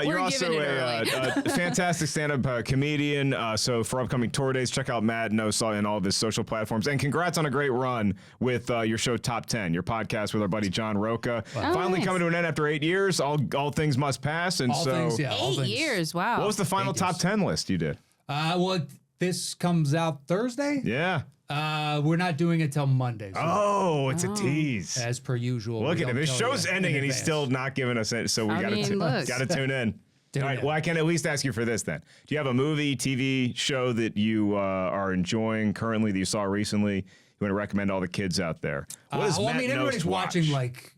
[SPEAKER 1] You're
[SPEAKER 2] We're
[SPEAKER 1] also
[SPEAKER 2] giving it
[SPEAKER 1] a fantastic stand-up comedian. So for upcoming tour dates, check out Matt Knost on all of his social platforms. And congrats on a great run with your show Top 10, your podcast with our buddy John Roca. Finally
[SPEAKER 2] nice.
[SPEAKER 1] coming to an end after 8 years. All things must pass. And
[SPEAKER 3] All
[SPEAKER 1] so,
[SPEAKER 3] things, yeah. all
[SPEAKER 2] 8
[SPEAKER 3] things.
[SPEAKER 2] years, wow.
[SPEAKER 1] what was the final top 10 list you did?
[SPEAKER 3] Well, this comes out Thursday.
[SPEAKER 1] Yeah.
[SPEAKER 3] We're not doing it till Monday. So
[SPEAKER 1] Oh, it's a tease.
[SPEAKER 3] as per usual.
[SPEAKER 1] Look
[SPEAKER 3] we
[SPEAKER 1] at him.
[SPEAKER 3] don't
[SPEAKER 1] This
[SPEAKER 3] tell
[SPEAKER 1] show's
[SPEAKER 3] you
[SPEAKER 1] ending
[SPEAKER 3] in
[SPEAKER 1] and he's
[SPEAKER 3] advance.
[SPEAKER 1] still not giving us it. So we
[SPEAKER 2] I
[SPEAKER 1] got
[SPEAKER 2] mean, look.
[SPEAKER 1] to tune in.
[SPEAKER 3] Tune
[SPEAKER 1] All right.
[SPEAKER 3] in.
[SPEAKER 1] Well, I can at least ask you for this then. Do you have a movie, TV show that you are enjoying currently that you saw recently? You want to recommend all the kids out there? What does
[SPEAKER 3] well,
[SPEAKER 1] Matt
[SPEAKER 3] I mean, everybody's
[SPEAKER 1] Knost
[SPEAKER 3] watching
[SPEAKER 1] watch?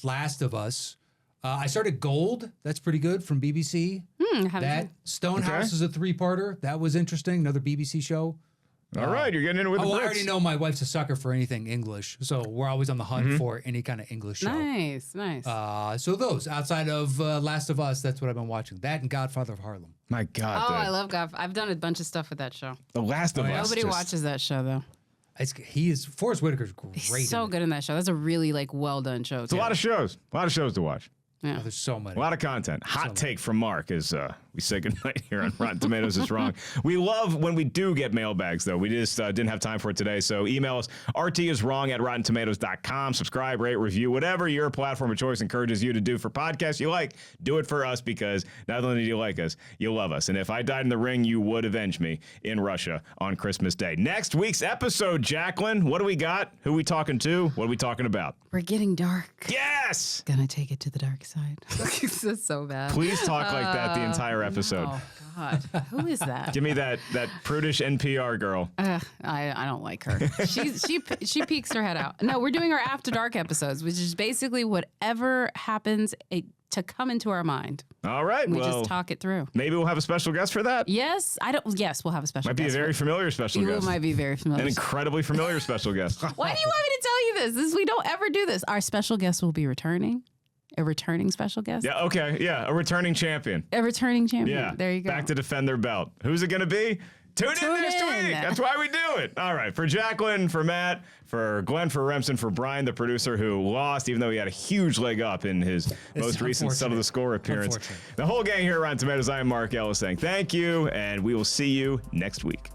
[SPEAKER 3] Last of Us. I started Gold. That's pretty good from BBC.
[SPEAKER 2] haven't
[SPEAKER 3] That Stonehouse is a 3-parter. That was interesting. Another BBC show.
[SPEAKER 1] All right, you're getting in with the
[SPEAKER 3] I
[SPEAKER 1] Brits.
[SPEAKER 3] already know my wife's a sucker for anything English, so we're always on the hunt for any kind of English show.
[SPEAKER 2] Nice.
[SPEAKER 3] So those, outside of Last of Us, that's what I've been watching. That and Godfather of Harlem.
[SPEAKER 1] My God.
[SPEAKER 2] Oh, I love God. I've done a bunch of stuff with that show.
[SPEAKER 1] The Last of Us.
[SPEAKER 2] Nobody
[SPEAKER 1] just-
[SPEAKER 2] watches that show though.
[SPEAKER 3] Forrest Whitaker's great.
[SPEAKER 2] He's so good in that show. That's a really like well done show.
[SPEAKER 1] It's a lot of shows. A lot of shows to watch.
[SPEAKER 2] Yeah.
[SPEAKER 3] There's so many.
[SPEAKER 1] A lot of content. Hot take from Mark as we say goodnight here on Rotten Tomatoes is Wrong. We love when we do get mailbags, though. We just didn't have time for it today. So email us, rtiswrong@rottentomatoes.com. Subscribe, rate, review, whatever your platform of choice encourages you to do for podcasts you like. Do it for us because not only do you like us, you love us. And if I died in the ring, you would avenge me in Russia on Christmas Day. Next week's episode, Jacqueline, what do we got? Who are we talking to? What are we talking about?
[SPEAKER 2] We're getting dark.
[SPEAKER 1] Yes!
[SPEAKER 2] Gonna take it to the dark side. This is so bad.
[SPEAKER 1] Please talk like that the entire episode.
[SPEAKER 2] Oh God, who is that?
[SPEAKER 1] Give me that prudish NPR girl.
[SPEAKER 2] I don't like her. She peeks her head out. No, we're doing our After Dark episodes, which is basically whatever happens to come into our mind.
[SPEAKER 1] All right,
[SPEAKER 2] We just talk it through.
[SPEAKER 1] maybe we'll have a special guest for that.
[SPEAKER 2] Yes, Yes, we'll have a special.
[SPEAKER 1] Might be a
[SPEAKER 2] guest
[SPEAKER 1] very familiar special
[SPEAKER 2] You
[SPEAKER 1] guest.
[SPEAKER 2] might be very familiar.
[SPEAKER 1] An incredibly familiar special guest.
[SPEAKER 2] Why do you want me to tell you this? We don't ever do this. Our special guest will be returning. A returning special guest.
[SPEAKER 1] Yeah, okay, yeah, a returning champion.
[SPEAKER 2] A returning champion.
[SPEAKER 1] Yeah,
[SPEAKER 2] There you go.
[SPEAKER 1] Back to defend their belt. Who's it going to be? Tune in next week. That's why we do it. All right, for Jacqueline, for Matt, for Glenn, for Remsen, for Brian, the producer who lost, even though he had a huge leg up in his most recent Son of the Score appearance. The whole gang here at Rotten Tomatoes, I am Mark Ellis saying thank you, and we will see you next week.